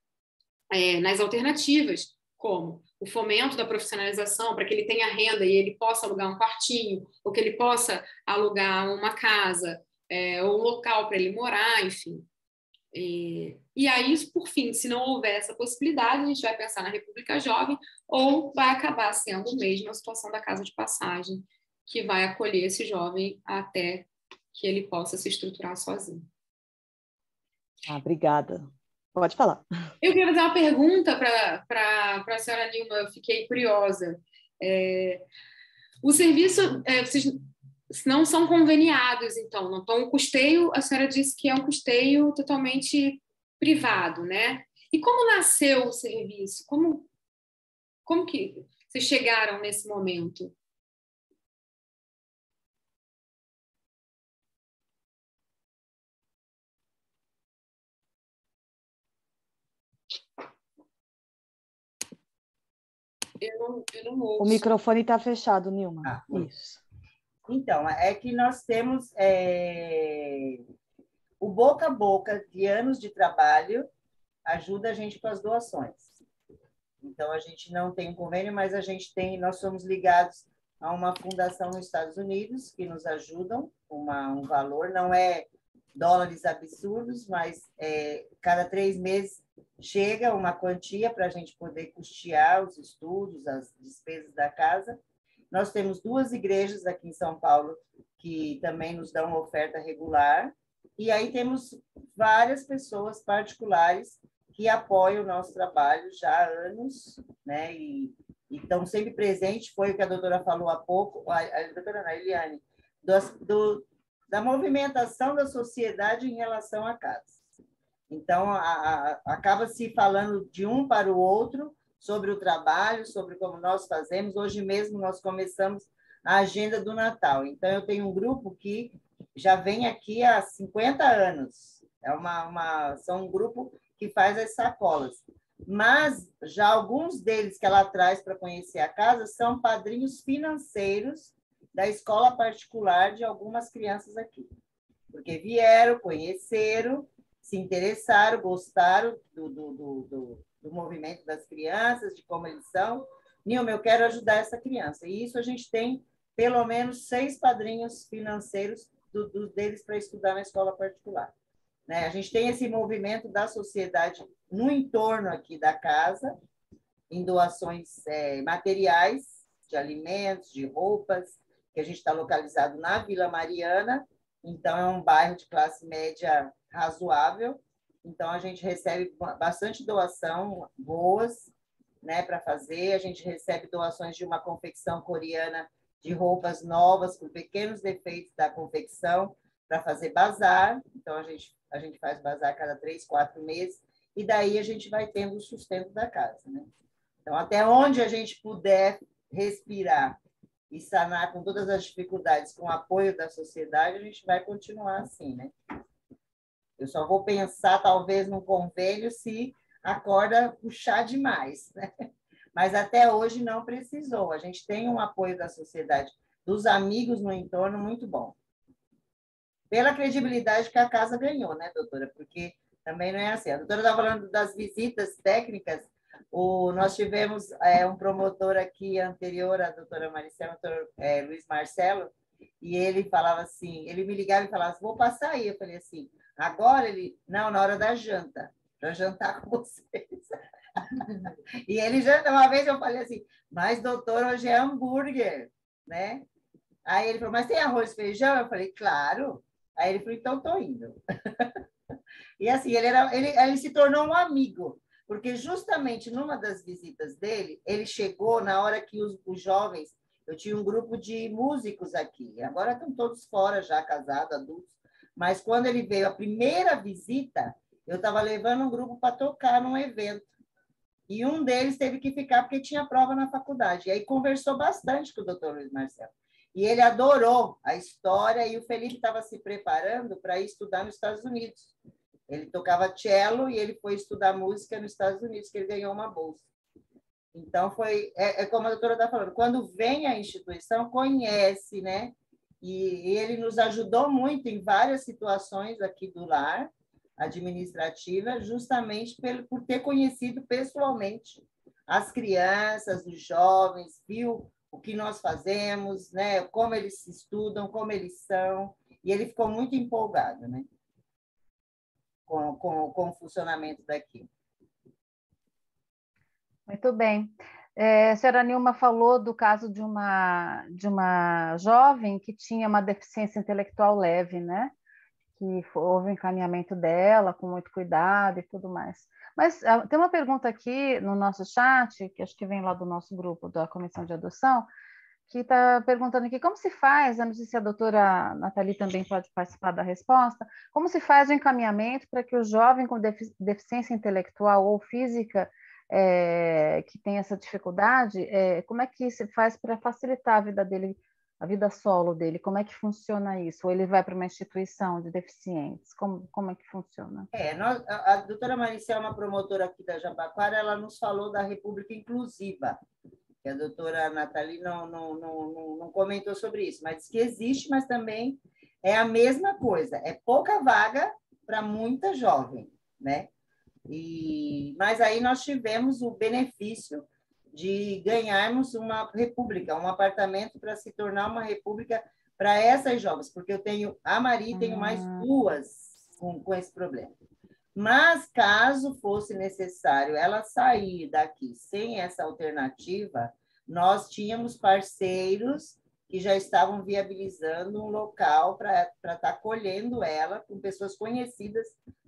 nas alternativas, como o fomento da profissionalização, para que ele tenha renda e ele possa alugar um quartinho, ou que ele possa alugar uma casa, ou um local para ele morar, enfim. E aí, por fim, se não houver essa possibilidade, a gente vai pensar na República Jovem, ou vai acabar sendo mesmo a situação da casa de passagem, que vai acolher esse jovem até que ele possa se estruturar sozinho. Obrigada. Pode falar. Eu queria fazer uma pergunta para a senhora Nilma, eu fiquei curiosa. O serviço, vocês não são conveniados, então. Então, o custeio, a senhora disse que é um custeio totalmente privado, né? E como nasceu o serviço? Como que vocês chegaram nesse momento? Eu não ouço. O microfone está fechado, Nilma. Isso. Então, é que nós temos o boca a boca de anos de trabalho ajuda a gente com as doações. Então, a gente não tem um convênio, mas nós somos ligados a uma fundação nos Estados Unidos que nos ajudam com um valor, não é dólares absurdos, mas cada 3 meses chega uma quantia para a gente poder custear os estudos, as despesas da casa. Nós temos 2 igrejas aqui em São Paulo que também nos dão uma oferta regular, e aí temos várias pessoas particulares que apoiam o nosso trabalho já há anos, né? E estão sempre presentes. Foi o que a doutora falou há pouco, a doutora Ana Eliane, da movimentação da sociedade em relação à casa. Então, acaba se falando de um para o outro sobre o trabalho, sobre como nós fazemos. Hoje mesmo nós começamos a agenda do Natal. Então, eu tenho um grupo que já vem aqui há 50 anos. São um grupo que faz as sacolas. Mas já alguns deles que ela traz para conhecer a casa são padrinhos financeiros da escola particular de algumas crianças aqui. Porque vieram, conheceram, se interessaram, gostaram do movimento das crianças, de como eles são. Nilma, eu quero ajudar essa criança. E isso a gente tem pelo menos 6 padrinhos financeiros deles para estudar na escola particular. Né? A gente tem esse movimento da sociedade no entorno aqui da casa, em doações materiais, de alimentos, de roupas, que a gente está localizado na Vila Mariana, então é um bairro de classe média razoável, então a gente recebe bastante doação boas, né, para fazer, a gente recebe doações de uma confecção coreana de roupas novas, com pequenos defeitos da confecção, para fazer bazar, então a gente faz bazar cada 3, 4 meses, e daí a gente vai tendo o sustento da casa, né? Então, até onde a gente puder respirar e sanar com todas as dificuldades, com o apoio da sociedade, a gente vai continuar assim, né? Eu só vou pensar, talvez, num convênio se a corda puxar demais, né? Mas até hoje não precisou. A gente tem um apoio da sociedade, dos amigos no entorno, muito bom. Pela credibilidade que a casa ganhou, né, doutora? Porque também não é assim. A doutora está falando das visitas técnicas. Nós tivemos um promotor aqui anterior, a doutora Maricela, o doutor Luiz Marcelo, e ele falava assim, ele me ligava e falava assim, vou passar aí. Eu falei assim, agora ele... Não, na hora da janta, para jantar com vocês. E ele já, uma vez eu falei assim, mas doutor, hoje é hambúrguer, né? Aí ele falou, mas tem arroz e feijão? Eu falei, claro. Aí ele falou, então estou indo. E assim, ele se tornou um amigo, porque justamente numa das visitas dele, ele chegou na hora que os jovens, eu tinha um grupo de músicos aqui, agora estão todos fora já, casados, adultos, mas quando ele veio a primeira visita, eu estava levando um grupo para tocar num evento, e um deles teve que ficar porque tinha prova na faculdade, e aí conversou bastante com o doutor Luiz Marcelo, e ele adorou a história, e o Felipe estava se preparando para ir estudar nos Estados Unidos. Ele tocava cello e ele foi estudar música nos Estados Unidos, que ele ganhou uma bolsa. Então, como a doutora está falando, quando vem a instituição, conhece, né? E ele nos ajudou muito em várias situações aqui do lar, administrativa, justamente por ter conhecido pessoalmente as crianças, os jovens, viu o que nós fazemos, né? Como eles estudam, como eles são, e ele ficou muito empolgado, né? Com o funcionamento daqui. Muito bem. A senhora Nilma falou do caso de uma jovem que tinha uma deficiência intelectual leve, né? Que houve o encaminhamento dela com muito cuidado e tudo mais. Mas tem uma pergunta aqui no nosso chat, que acho que vem lá do nosso grupo da Comissão de Adoção, que está perguntando aqui como se faz, eu não sei se a doutora Nathalie também pode participar da resposta, como se faz o encaminhamento para que o jovem com deficiência intelectual ou física que tem essa dificuldade, como é que se faz para facilitar a vida dele, a vida solo dele, como é que funciona isso? Ou ele vai para uma instituição de deficientes? Como é que funciona? A doutora Maricel, uma promotora aqui da Jabaquara, ela nos falou da República Inclusiva, que a doutora Nathalie não comentou sobre isso, mas diz que existe, mas também é a mesma coisa, é pouca vaga para muita jovem, né? Mas aí nós tivemos o benefício de ganharmos uma república, um apartamento para se tornar uma república para essas jovens, porque eu tenho a Maria e tenho mais 2 com esse problema. Mas, caso fosse necessário ela sair daqui sem essa alternativa, nós tínhamos parceiros que já estavam viabilizando um local para estar acolhendo ela com pessoas conhecidas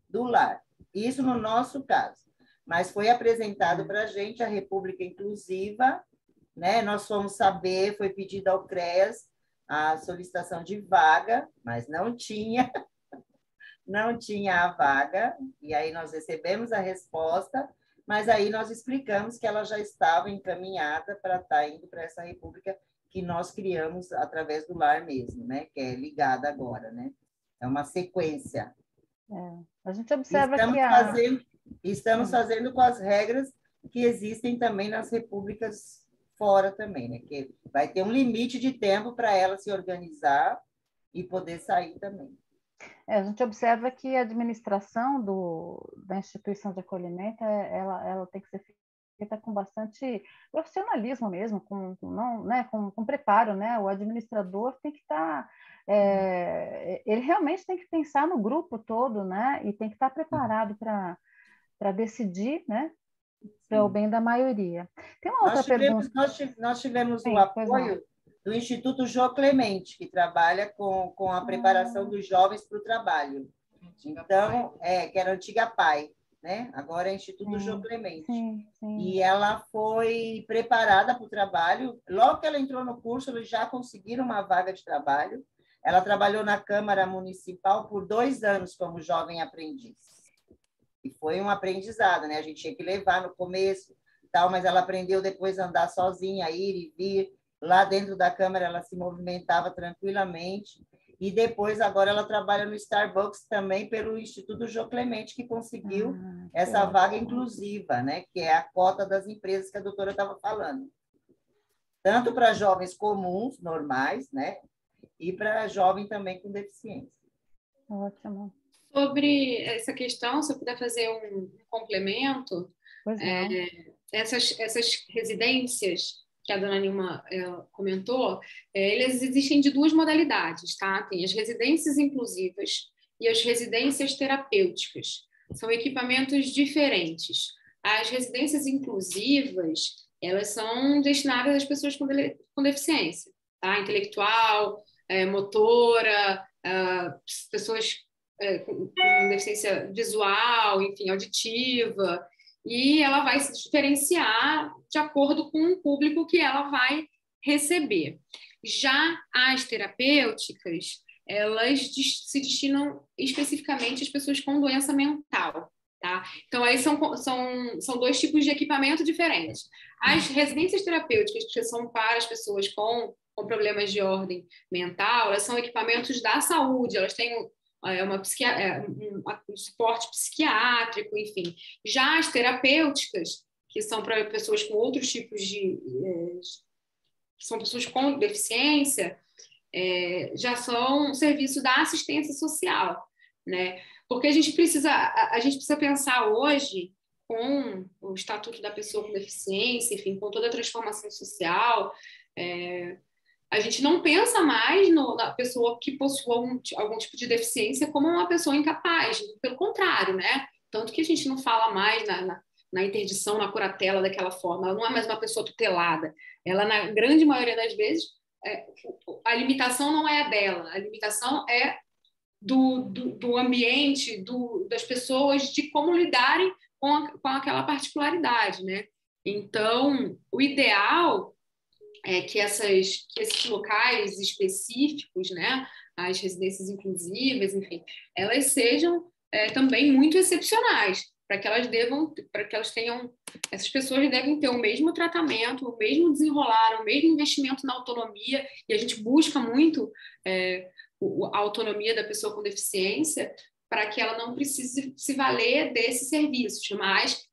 do lar. Isso no nosso caso. Mas foi apresentado para a gente a República Inclusiva, né? Nós fomos saber, foi pedido ao CREAS a solicitação de vaga, mas não tinha a vaga, e aí nós recebemos a resposta, mas aí nós explicamos que ela já estava encaminhada para estar indo para essa república que nós criamos através do lar mesmo, né? Que é ligada agora, né? É uma sequência. A gente observa Estamos fazendo com as regras que existem também nas repúblicas fora também, né? Que vai ter um limite de tempo para ela se organizar e poder sair também. A gente observa que a administração da instituição de acolhimento, ela tem que ser feita com bastante profissionalismo mesmo, com preparo, né? O administrador tem que estar, ele realmente tem que pensar no grupo todo, né? E tem que estar preparado para decidir, né? Para o bem da maioria. Tem uma outra pergunta. Nós tivemos o apoio do Instituto Jô Clemente, que trabalha com a preparação dos jovens para o trabalho. Então, que era a antiga PAI, né? Agora é Instituto Jô Clemente. Sim. E ela foi preparada para o trabalho. Logo que ela entrou no curso, eles já conseguiram uma vaga de trabalho. Ela trabalhou na Câmara Municipal por 2 anos como jovem aprendiz. E foi um aprendizado, né? A gente tinha que levar no começo, tal, mas ela aprendeu depois a andar sozinha, ir e vir. Lá dentro da Câmara, ela se movimentava tranquilamente. E depois, agora, ela trabalha no Starbucks também pelo Instituto Jô Clemente, que conseguiu essa vaga inclusiva, né? Que é a cota das empresas que a doutora estava falando. Tanto para jovens comuns, normais, né? E para jovem também com deficiência. Ótimo. Sobre essa questão, se eu puder fazer um complemento, essas residências que a dona Nilma comentou, eles existem de 2 modalidades, tá? Tem as residências inclusivas e as residências terapêuticas. São equipamentos diferentes. As residências inclusivas, elas são destinadas às pessoas com deficiência, tá? Intelectual, motora, pessoas com deficiência visual, enfim, auditiva, e ela vai se diferenciar de acordo com o público que ela vai receber. Já as terapêuticas, elas se destinam especificamente às pessoas com doença mental, tá? Então, aí são 2 tipos de equipamento diferentes. As residências terapêuticas, que são para as pessoas com problemas de ordem mental, elas são equipamentos da saúde, elas têm um suporte psiquiátrico, enfim. Já as terapêuticas, que são para pessoas com outros tipos que são pessoas com deficiência, já são um serviço da assistência social, né? Porque a gente precisa pensar hoje, com o Estatuto da Pessoa com Deficiência, enfim, com toda a transformação social, a gente não pensa mais na pessoa que possua algum tipo de deficiência como uma pessoa incapaz, pelo contrário, né? Tanto que a gente não fala mais na interdição, na curatela daquela forma, ela não é mais uma pessoa tutelada. Ela, na grande maioria das vezes, a limitação não é a dela, a limitação é do ambiente, das pessoas, de como lidarem com aquela particularidade, né? Então, o ideal é que esses locais específicos, né, as residências inclusivas, enfim, elas sejam também muito excepcionais, para que elas tenham, essas pessoas devem ter o mesmo tratamento, o mesmo desenrolar, o mesmo investimento na autonomia, e a gente busca muito a autonomia da pessoa com deficiência, para que ela não precise se valer desses serviços, mas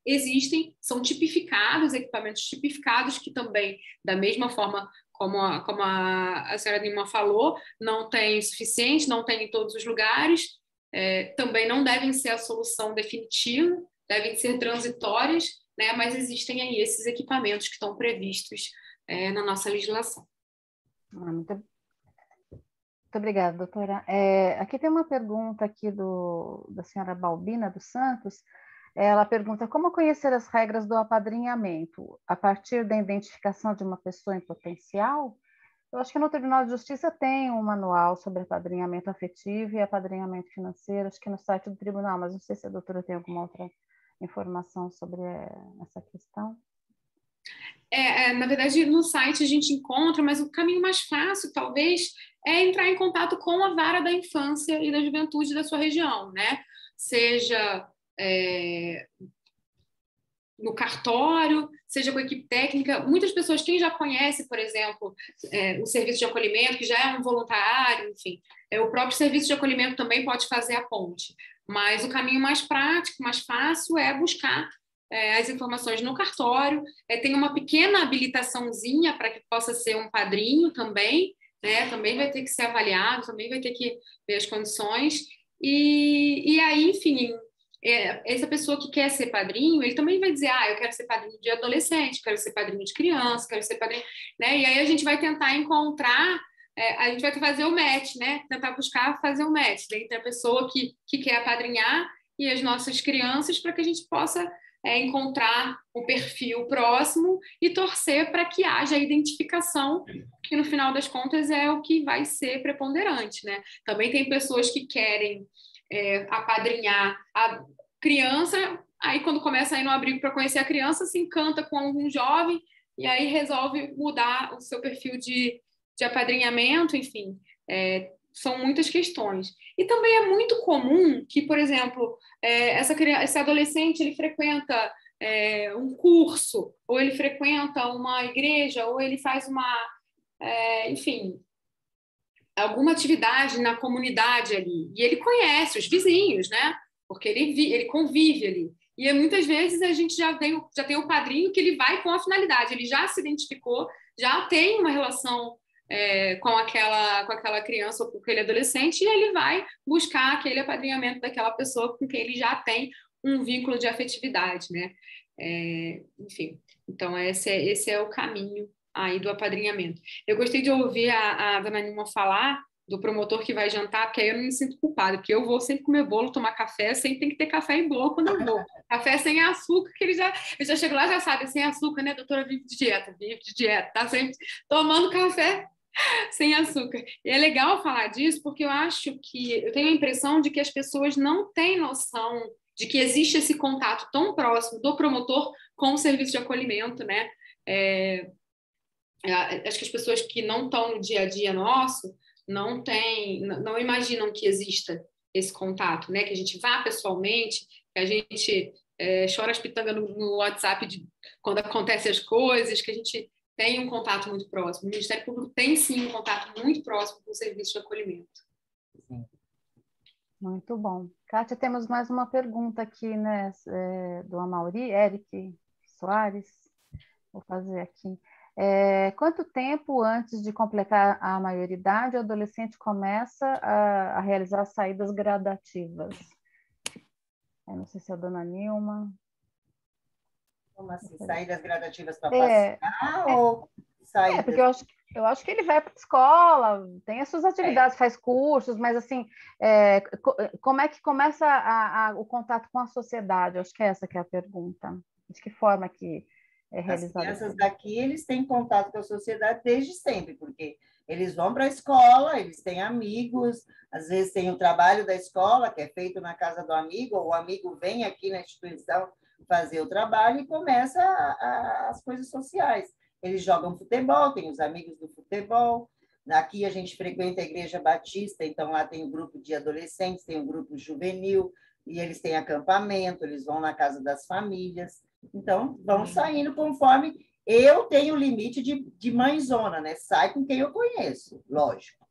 são tipificados, equipamentos tipificados, que também, da mesma forma como a senhora Nilma falou, não tem suficiente, não tem em todos os lugares, também não devem ser a solução definitiva, devem ser transitórias, né, mas existem aí esses equipamentos que estão previstos na nossa legislação. Muito obrigada, doutora. Aqui tem uma pergunta aqui da senhora Balbina dos Santos. Ela pergunta: como conhecer as regras do apadrinhamento? A partir da identificação de uma pessoa em potencial? Eu acho que no Tribunal de Justiça tem um manual sobre apadrinhamento afetivo e apadrinhamento financeiro, acho que no site do tribunal, mas não sei se a doutora tem alguma outra informação sobre essa questão. Na verdade, no site a gente encontra, mas o caminho mais fácil, talvez, é entrar em contato com a vara da infância e da juventude da sua região, né? Seja no cartório, seja com a equipe técnica. Muitas pessoas, quem já conhece, por exemplo, o serviço de acolhimento, que já é um voluntário, enfim, o próprio serviço de acolhimento também pode fazer a ponte. Mas o caminho mais prático, mais fácil, é buscar as informações no cartório, tem uma pequena habilitaçãozinha para que possa ser um padrinho também, né? Também vai ter que ser avaliado, também vai ter que ver as condições. E aí, enfim, essa pessoa que quer ser padrinho, ele também vai dizer, eu quero ser padrinho de adolescente, quero ser padrinho de criança, quero ser padrinho, né? E aí a gente vai tentar encontrar, a gente vai fazer o match, né? Tentar buscar fazer o match entre a pessoa que quer apadrinhar e as nossas crianças, para que a gente possa encontrar o perfil próximo e torcer para que haja identificação, que no final das contas é o que vai ser preponderante, né? Também tem pessoas que querem apadrinhar a criança, aí quando começa a ir no abrigo para conhecer a criança, se encanta com algum jovem e aí resolve mudar o seu perfil de apadrinhamento, enfim, são muitas questões. E também é muito comum que, por exemplo, esse adolescente ele frequenta um curso, ou ele frequenta uma igreja, ou ele faz enfim, alguma atividade na comunidade ali, e ele conhece os vizinhos, né? Porque ele convive ali. E muitas vezes a gente já tem o padrinho que ele vai com a finalidade, ele já se identificou, já tem uma relação com aquela criança ou com aquele adolescente, e ele vai buscar aquele apadrinhamento daquela pessoa com quem ele já tem um vínculo de afetividade, né? Enfim, então esse é o caminho aí do apadrinhamento. Eu gostei de ouvir a dona Nilma falar do promotor que vai jantar, porque aí eu não me sinto culpada, porque eu vou sempre comer bolo, tomar café, sempre tem que ter café em bolo quando eu vou. Café sem açúcar, que eu já chego lá, já sabe, sem açúcar, né? A doutora vive de dieta, tá sempre tomando café sem açúcar. E é legal falar disso, porque eu tenho a impressão de que as pessoas não têm noção de que existe esse contato tão próximo do promotor com o serviço de acolhimento, né? Acho que as pessoas que não estão no dia a dia nosso não imaginam que exista esse contato, né? Que a gente vá pessoalmente, que a gente chora as pitangas no WhatsApp quando acontecem as coisas, que a gente tem um contato muito próximo. O Ministério Público tem, sim, um contato muito próximo com o serviço de acolhimento. Sim. Muito bom. Kátia, temos mais uma pergunta aqui, né, do Amauri, Eric Soares. Vou fazer aqui. Quanto tempo antes de completar a maioridade o adolescente começa a realizar saídas gradativas? Não sei se é a dona Nilma. Como assim? Saídas gradativas para passear ou saídas? Porque eu acho que ele vai para a escola, tem as suas atividades, faz cursos, mas assim, como é que começa o contato com a sociedade? Eu acho que essa que é a pergunta. De que forma que é realizado? As crianças daqui, eles têm contato com a sociedade desde sempre, porque eles vão para a escola, eles têm amigos, às vezes tem o trabalho da escola, que é feito na casa do amigo, ou o amigo vem aqui na instituição fazer o trabalho e começa as coisas sociais. Eles jogam futebol, tem os amigos do futebol. Aqui a gente frequenta a Igreja Batista, então lá tem um grupo de adolescentes, tem um grupo juvenil, e eles têm acampamento, eles vão na casa das famílias. Então, vão saindo conforme... Eu tenho limite de mãezona, né? Sai com quem eu conheço, lógico.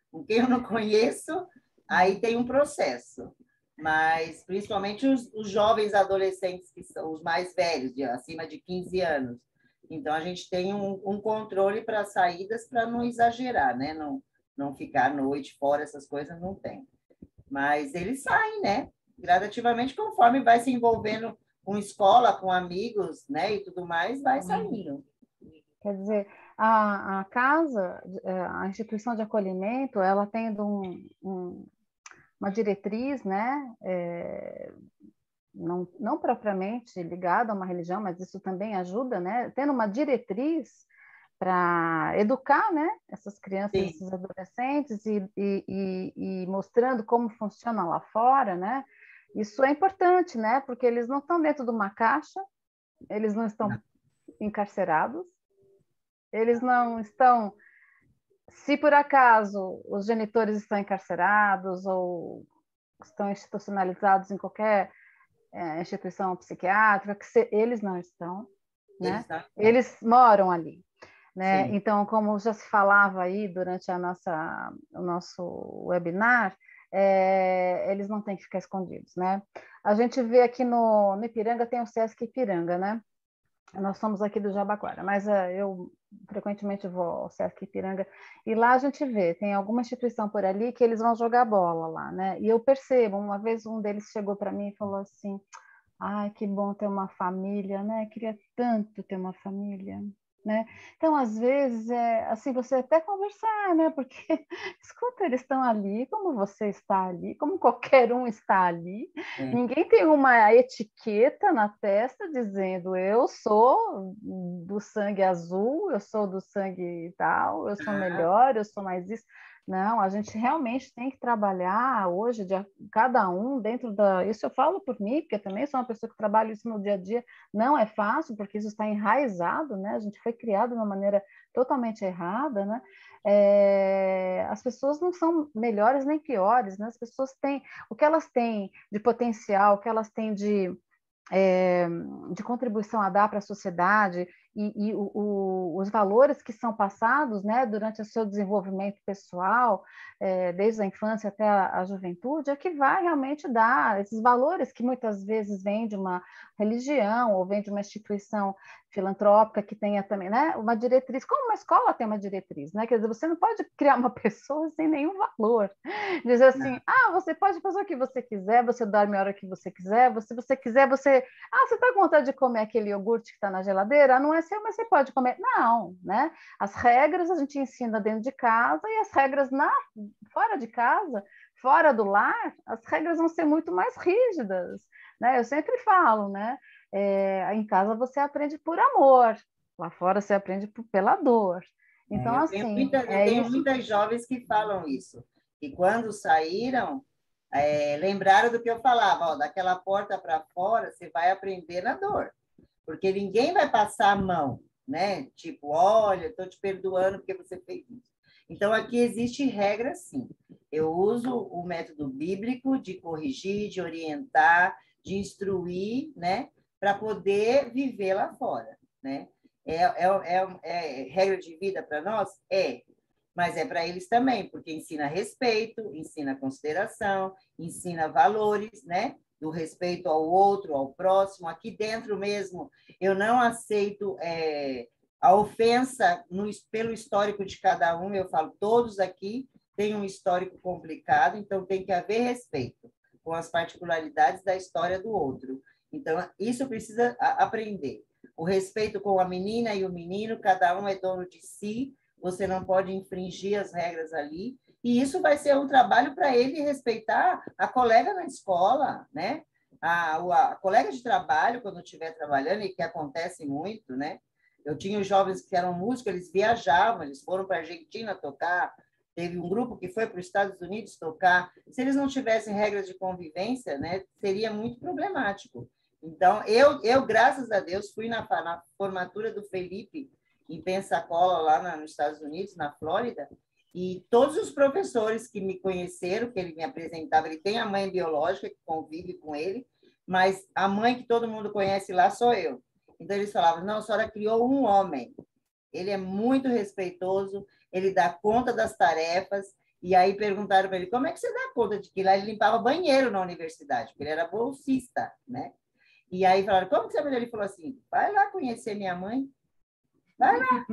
Com quem eu não conheço, aí tem um processo. Mas, principalmente, os jovens adolescentes, que são os mais velhos, acima de 15 anos. Então, a gente tem um controle para saídas para não exagerar, né? Não ficar à noite fora, essas coisas não tem. Mas eles saem, né? Gradativamente, conforme vai se envolvendo com escola, com amigos, né? E tudo mais, vai saindo. Quer dizer, a casa, a instituição de acolhimento, ela tendo uma diretriz, né? Não propriamente ligada a uma religião, mas isso também ajuda, né? Tendo uma diretriz para educar, né, essas crianças, sim, esses adolescentes e mostrando como funciona lá fora, né? Isso é importante, né? Porque eles não estão dentro de uma caixa, eles não estão encarcerados, eles não estão... Se por acaso os genitores estão encarcerados ou estão institucionalizados em qualquer instituição psiquiátrica, eles não estão, né? Eles moram ali, né? Sim. Então, como já se falava aí durante o nosso webinar, eles não têm que ficar escondidos, né? A gente vê aqui no Ipiranga, tem o Sesc Ipiranga, né? Nós somos aqui do Jabaquara, mas eu frequentemente vou ao Sesc Ipiranga, e lá a gente vê, tem alguma instituição por ali que eles vão jogar bola lá, né? E eu percebo, uma vez um deles chegou para mim e falou assim, ai, que bom ter uma família, né? Queria tanto ter uma família, né? Então, às vezes, assim, você até conversar, né? Porque, escuta, eles estão ali, como você está ali, como qualquer um está ali. Ninguém tem uma etiqueta na testa dizendo eu sou do sangue azul, eu sou do sangue tal, eu sou melhor, eu sou mais isso. Não, a gente realmente tem que trabalhar hoje, cada um dentro da... Isso eu falo por mim, porque eu também sou uma pessoa que trabalha isso no dia a dia. Não é fácil, porque isso está enraizado, né? A gente foi criado de uma maneira totalmente errada, né? As pessoas não são melhores nem piores, né? As pessoas têm... O que elas têm de potencial, o que elas têm de contribuição a dar para a sociedade e os valores que são passados, né, durante o seu desenvolvimento pessoal, desde a infância até a juventude, é que vai realmente dar esses valores que muitas vezes vêm de uma religião ou vêm de uma instituição filantrópica que tenha também, né, uma diretriz, como uma escola tem uma diretriz, né, quer dizer, você não pode criar uma pessoa sem nenhum valor, dizer assim, você pode fazer o que você quiser, você dorme a hora que você quiser, se você quiser, você está com vontade de comer aquele iogurte que está na geladeira? Não é seu, mas você pode comer. Não, né? As regras a gente ensina dentro de casa e as regras fora de casa, fora do lar, as regras vão ser muito mais rígidas, né? Eu sempre falo, né? Em casa você aprende por amor, lá fora você aprende pela dor. Então, eu assim, tenho muitas jovens que falam isso, que quando saíram, lembraram do que eu falava, daquela porta para fora, você vai aprender na dor, porque ninguém vai passar a mão, né? Tipo, olha, estou te perdoando porque você fez isso. Então, aqui existe regra, sim. Eu uso o método bíblico de corrigir, de orientar, de instruir, né? Para poder viver lá fora, né? Regra de vida para nós? Mas é para eles também, porque ensina respeito, ensina consideração, ensina valores, né? Do respeito ao outro, ao próximo. Aqui dentro mesmo, eu não aceito a ofensa pelo histórico de cada um. Eu falo, todos aqui têm um histórico complicado, então tem que haver respeito com as particularidades da história do outro. Então, isso precisa aprender. O respeito com a menina e o menino, cada um é dono de si, você não pode infringir as regras ali, e isso vai ser um trabalho para ele respeitar a colega na escola, né? A colega de trabalho, quando estiver trabalhando, e que acontece muito, né? Eu tinha os jovens que eram músicos, eles viajavam, eles foram para a Argentina tocar, teve um grupo que foi para os Estados Unidos tocar. Se eles não tivessem regras de convivência, né, seria muito problemático. Então, eu graças a Deus, fui na formatura do Felipe, em Pensacola, lá nos Estados Unidos, na Flórida, e todos os professores que me conheceram, que ele me apresentava, ele tem a mãe biológica que convive com ele, mas a mãe que todo mundo conhece lá sou eu. Então, eles falavam, não, a senhora criou um homem, ele é muito respeitoso, ele dá conta das tarefas, e aí perguntaram para ele, como é que você dá conta de que lá ele limpava banheiro na universidade, porque ele era bolsista, né? E aí falaram, como que você... Ele falou assim, vai lá conhecer minha mãe, vai lá,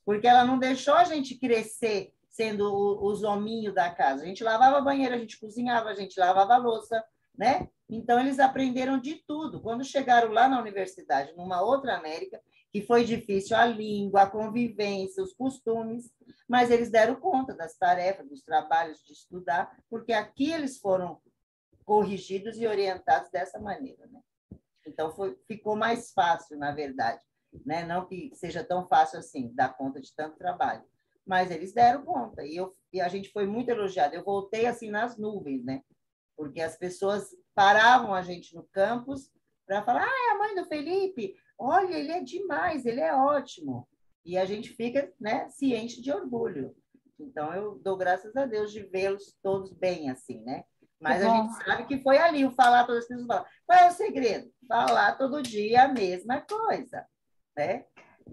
porque ela não deixou a gente crescer sendo os hominhos da casa. A gente lavava banheiro, a gente cozinhava, a gente lavava a louça, né? Então, eles aprenderam de tudo. Quando chegaram lá na universidade, numa outra América, que foi difícil a língua, a convivência, os costumes, mas eles deram conta das tarefas, dos trabalhos de estudar, porque aqui eles foram corrigidos e orientados dessa maneira, né? Então, ficou mais fácil, na verdade. Né? Não que seja tão fácil assim, dar conta de tanto trabalho, mas eles deram conta, e a gente foi muito elogiado. Eu voltei assim nas nuvens, né? Porque as pessoas paravam a gente no campus para falar, é a mãe do Felipe, olha, ele é demais, ele é ótimo, e a gente fica, né, ciente de orgulho. Então, eu dou graças a Deus de vê-los todos bem assim, né? Mas a gente sabe que foi ali o falar, todas as pessoas falam, qual é o segredo? Falar todo dia a mesma coisa. Né?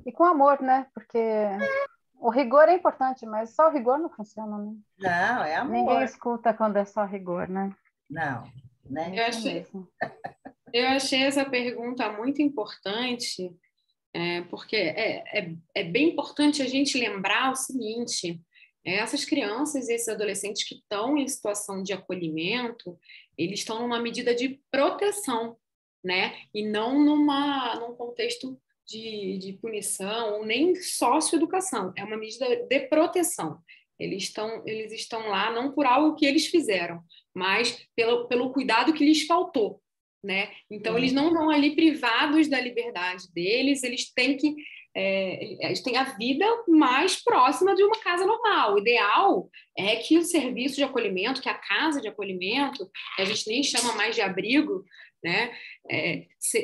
E com amor, né? Porque O rigor é importante, mas só o rigor não funciona, né? Não, é amor. Ninguém escuta quando é só rigor, né? Não, né? Eu achei essa pergunta muito importante, porque é bem importante a gente lembrar o seguinte: essas crianças e esses adolescentes que estão em situação de acolhimento, eles estão numa medida de proteção, né? E não num contexto de punição ou nem socioeducação. É uma medida de proteção. Eles estão lá não por algo que eles fizeram, mas pelo cuidado que lhes faltou, né? Então, eles não vão ali privados da liberdade deles, eles têm a vida mais próxima de uma casa normal. O ideal é que o serviço de acolhimento, que a casa de acolhimento, que a gente nem chama mais de abrigo, né,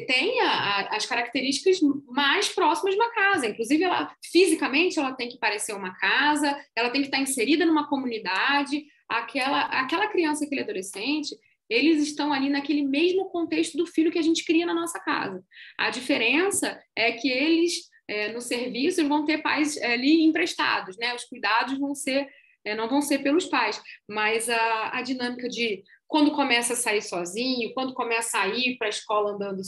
tenha as características mais próximas de uma casa. Inclusive, fisicamente, ela tem que parecer uma casa, ela tem que estar inserida numa comunidade. Aquela criança, aquele adolescente, eles estão ali naquele mesmo contexto do filho que a gente cria na nossa casa. A diferença é que eles, no serviço, vão ter pais ali emprestados, né? Os cuidados não vão ser pelos pais, mas a dinâmica de quando começa a sair sozinho, quando começa a ir para a escola andando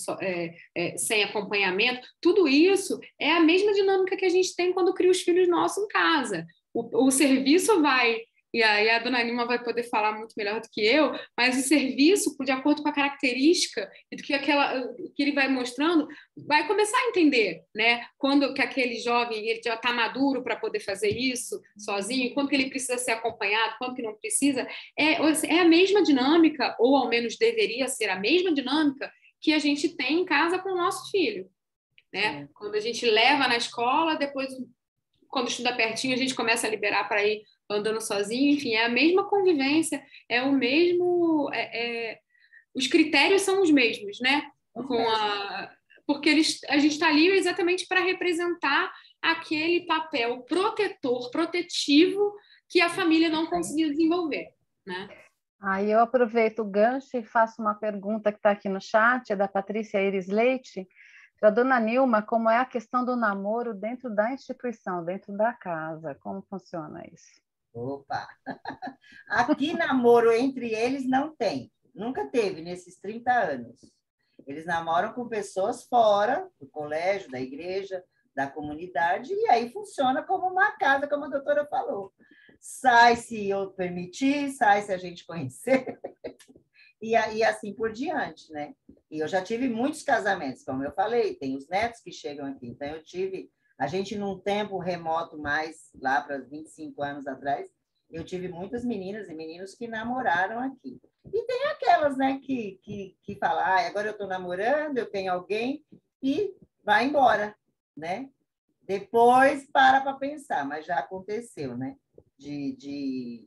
sem acompanhamento, tudo isso é a mesma dinâmica que a gente tem quando cria os filhos nossos em casa. O serviço vai... E aí a dona Nilma vai poder falar muito melhor do que eu, mas o serviço, de acordo com a característica e do que ele vai mostrando, vai começar a entender, né? Quando que aquele jovem ele já está maduro para poder fazer isso sozinho, quando que ele precisa ser acompanhado, quando que não precisa. É a mesma dinâmica, ou ao menos deveria ser a mesma dinâmica que a gente tem em casa com o nosso filho, né? Quando a gente leva na escola, depois, quando estuda pertinho, a gente começa a liberar para ir andando sozinho, enfim, é a mesma convivência, é o mesmo... os critérios são os mesmos, né? Porque a gente está ali exatamente para representar aquele papel protetivo que a família não conseguiu desenvolver, né? Aí eu aproveito o gancho e faço uma pergunta que está aqui no chat, é da Patrícia Iris Leite, para a dona Nilma, como é a questão do namoro dentro da instituição, dentro da casa, como funciona isso? Opa! Aqui namoro entre eles não tem, nunca teve nesses 30 anos. Eles namoram com pessoas fora do colégio, da igreja, da comunidade, e aí funciona como uma casa, como a doutora falou. Sai se eu permitir, sai se a gente conhecer, e assim por diante, né? E eu já tive muitos casamentos, como eu falei, tem os netos que chegam aqui, então a gente num tempo remoto mais, lá para 25 anos atrás, eu tive muitas meninas e meninos que namoraram aqui. E tem aquelas, né, que falam, agora eu estou namorando, eu tenho alguém, e vai embora, né? Depois para pensar, mas já aconteceu, né? De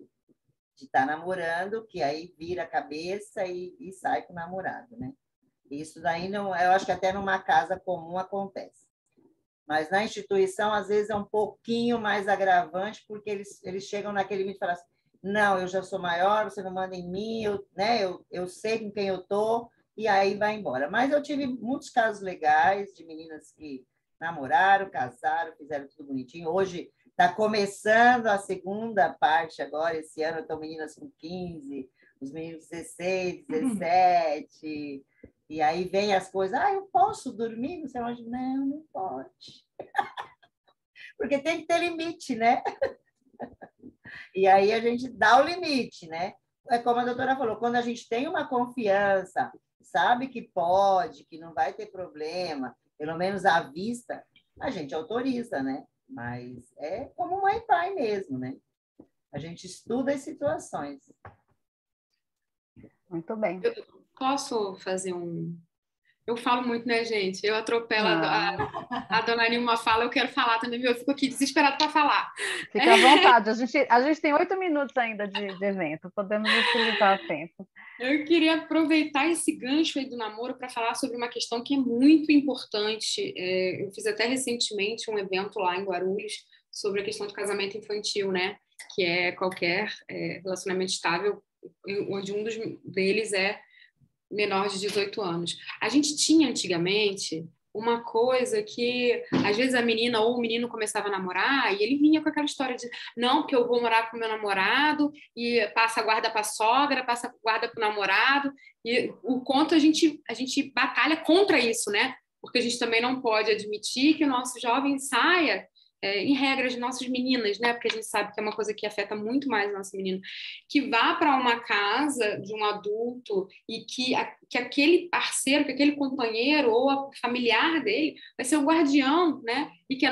estar namorando, que aí vira a cabeça e sai com o namorado, né? Isso daí, não, eu acho que até numa casa comum acontece. Mas na instituição, às vezes, é um pouquinho mais agravante, porque eles chegam naquele limite e falam assim, não, eu já sou maior, você não manda em mim, eu sei com quem eu estou, e aí vai embora. Mas eu tive muitos casos legais de meninas que namoraram, casaram, fizeram tudo bonitinho. Hoje está começando a segunda parte agora, esse ano estão meninas com 15, os meninos 16, 17... E aí vem as coisas, eu posso dormir? Você acha, não pode. Porque tem que ter limite, né? E aí a gente dá o limite, né? É como a doutora falou, quando a gente tem uma confiança, sabe que pode, que não vai ter problema, pelo menos à vista, a gente autoriza, né? Mas é como mãe e pai mesmo, né? A gente estuda as situações. Muito bem. Posso fazer Eu falo muito, né, gente? Eu atropelo a dona Nilma fala, eu quero falar também, eu fico aqui desesperada para falar. Fica à vontade, a gente tem 8 minutos ainda de evento, podemos utilizar o tempo. Eu queria aproveitar esse gancho aí do namoro para falar sobre uma questão que é muito importante. Eu fiz até recentemente um evento lá em Guarulhos sobre a questão do casamento infantil, né? Que é qualquer relacionamento estável, onde um deles é menor de 18 anos. A gente tinha antigamente uma coisa que, às vezes, a menina ou o menino começava a namorar e ele vinha com aquela história de não, porque eu vou morar com meu namorado e passa a guarda para a sogra, passa a guarda para o namorado. E o quanto a gente batalha contra isso, né? Porque a gente também não pode admitir que o nosso jovem saia em regras de nossas meninas, né? Porque a gente sabe que é uma coisa que afeta muito mais a nossa menina, que vá para uma casa de um adulto e que aquele parceiro, que aquele companheiro ou familiar dele vai ser o guardião, né? E que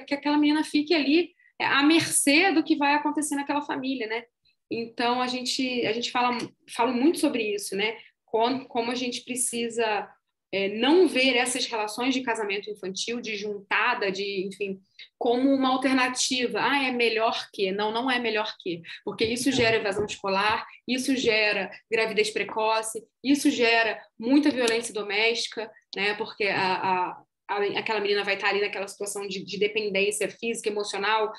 que aquela menina fique ali à mercê do que vai acontecer naquela família, né? Então a gente fala muito sobre isso, né? Como a gente precisa não ver essas relações de casamento infantil, de juntada, enfim, como uma alternativa. É melhor que? Não, não é melhor que, porque isso gera evasão escolar, isso gera gravidez precoce, isso gera muita violência doméstica, né? Porque aquela menina vai estar ali naquela situação de dependência física, emocional,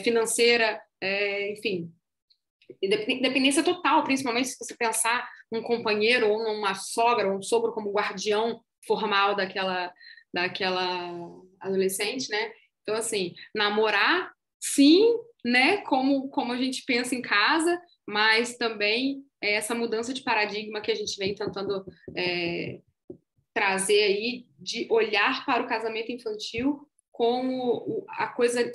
financeira, enfim, dependência total, principalmente se você pensar num companheiro ou numa sogra ou um sogro como guardião formal daquela adolescente, né? Então, assim, namorar, sim, né? Como a gente pensa em casa, mas também essa mudança de paradigma que a gente vem tentando trazer aí, de olhar para o casamento infantil como a coisa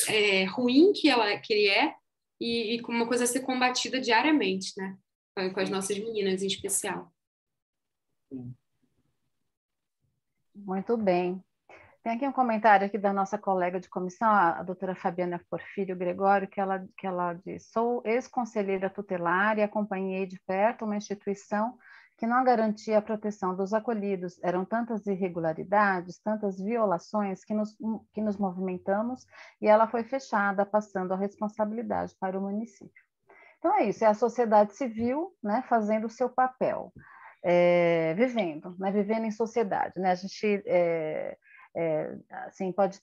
ruim que ele é, e como uma coisa a ser combatida diariamente, né? Com as nossas meninas em especial. Muito bem. Tem aqui um comentário aqui da nossa colega de comissão, a doutora Fabiana Porfírio Gregório, que ela diz: sou ex-conselheira tutelar e acompanhei de perto uma instituição que não garantia a proteção dos acolhidos. Eram tantas irregularidades, tantas violações que nos movimentamos e ela foi fechada, passando a responsabilidade para o município. Então é isso, é a sociedade civil, né, fazendo o seu papel, vivendo em sociedade, né? A gente assim, pode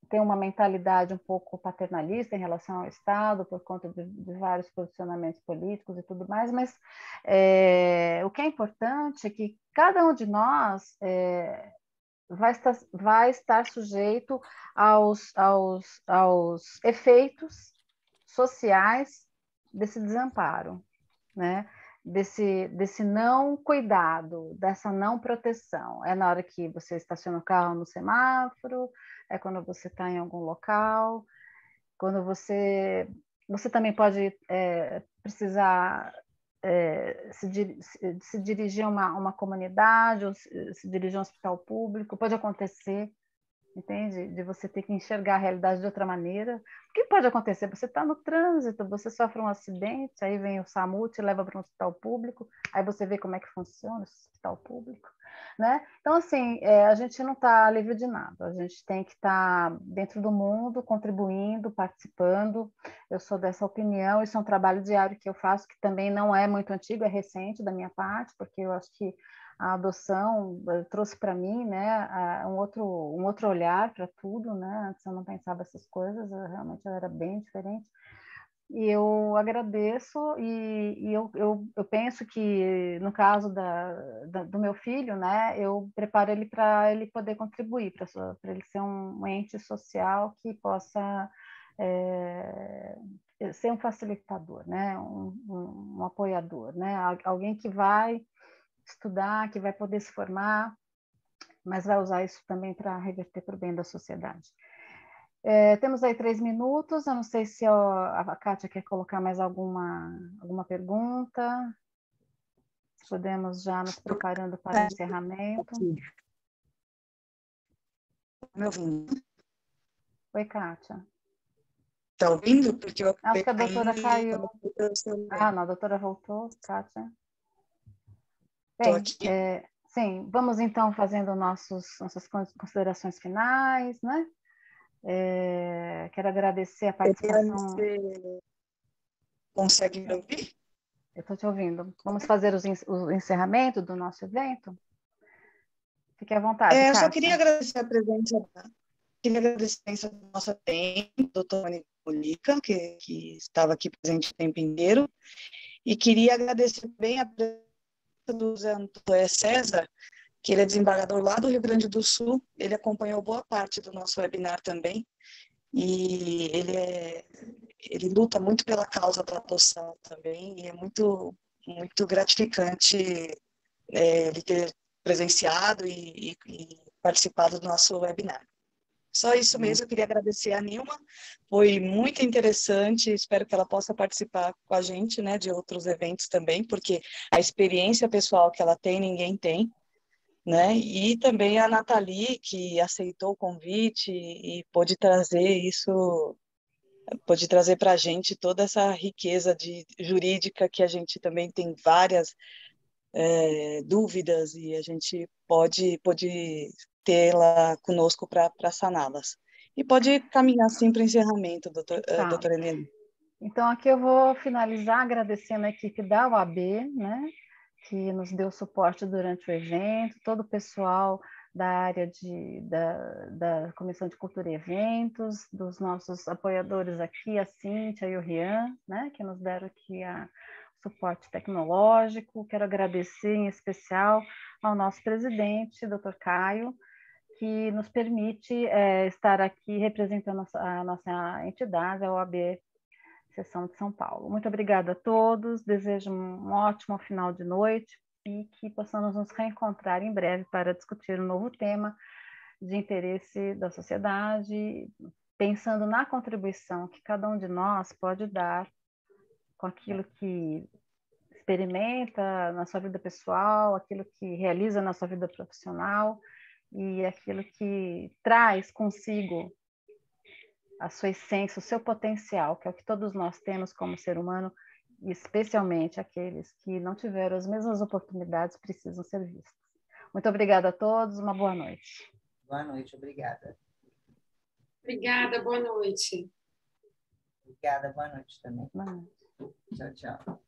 ter uma mentalidade um pouco paternalista em relação ao Estado, por conta de vários posicionamentos políticos e tudo mais, mas o que é importante é que cada um de nós vai estar sujeito aos efeitos sociais desse desamparo, né? Desse não cuidado, dessa não proteção. É na hora que você estaciona o carro no semáforo, é quando você está em algum local, quando você também pode precisar se dirigir a uma comunidade, ou se dirigir a um hospital público, pode acontecer, entende? De você ter que enxergar a realidade de outra maneira. O que pode acontecer? Você está no trânsito, você sofre um acidente, aí vem o SAMU, te leva para um hospital público, aí você vê como é que funciona esse hospital público, né? Então, assim, a gente não está livre de nada, a gente tem que estar dentro do mundo, contribuindo, participando. Eu sou dessa opinião, isso é um trabalho diário que eu faço, que também não é muito antigo, é recente da minha parte, porque eu acho que a adoção trouxe para mim, né, um outro olhar para tudo, né? Antes eu não pensava essas coisas, realmente eu era bem diferente. E eu agradeço e eu penso que no caso do meu filho, né, eu preparo ele para ele poder contribuir, para ele ser um ente social que possa ser um facilitador, né, um apoiador, né, alguém que vai estudar, que vai poder se formar, mas vai usar isso também para reverter para o bem da sociedade. Temos aí 3 minutos, eu não sei se a Kátia quer colocar mais alguma pergunta. Podemos já nos preparando para o encerramento. Me ouvindo? Oi, Kátia. Está ouvindo? Porque eu acho que a doutora caiu. Não, a doutora voltou, Kátia. Bem, sim, vamos então fazendo nossas considerações finais, né? Quero agradecer a participação. Você consegue me ouvir? Eu estou te ouvindo. Vamos fazer o encerramento do nosso evento? Fique à vontade, Eu Kátia. só queria agradecer a presença da nossa doutora Mônica, que estava aqui presente o tempo inteiro, e queria agradecer bem a presença do Zé Antônio César, que ele é desembargador lá do Rio Grande do Sul. Ele acompanhou boa parte do nosso webinar também, e ele luta muito pela causa da adoção também, e é muito, muito gratificante ele ter presenciado e participado do nosso webinar. Só isso mesmo, eu queria agradecer a Nilma, foi muito interessante, espero que ela possa participar com a gente, né, de outros eventos também, porque a experiência pessoal que ela tem, ninguém tem, né, e também a Nathalie, que aceitou o convite e pôde trazer para a gente toda essa riqueza jurídica que a gente também tem várias dúvidas e a gente pode tê-la conosco para saná-las. E pode caminhar assim para o encerramento, doutora Helena. Então, aqui eu vou finalizar agradecendo a equipe da UAB, né, que nos deu suporte durante o evento, todo o pessoal da área da Comissão de Cultura e Eventos, dos nossos apoiadores aqui, a Cíntia e o Rian, né, que nos deram aqui o suporte tecnológico. Quero agradecer em especial ao nosso presidente, Dr. Caio, que nos permite estar aqui representando a nossa entidade, a OAB Seção de São Paulo. Muito obrigada a todos, desejo um ótimo final de noite e que possamos nos reencontrar em breve para discutir um novo tema de interesse da sociedade, pensando na contribuição que cada um de nós pode dar com aquilo que experimenta na sua vida pessoal, aquilo que realiza na sua vida profissional e aquilo que traz consigo a sua essência, o seu potencial, que é o que todos nós temos como ser humano, e especialmente aqueles que não tiveram as mesmas oportunidades precisam ser vistos. Muito obrigada a todos, uma boa noite. Boa noite, obrigada. Obrigada, boa noite. Obrigada, boa noite também. Boa noite. Tchau, tchau.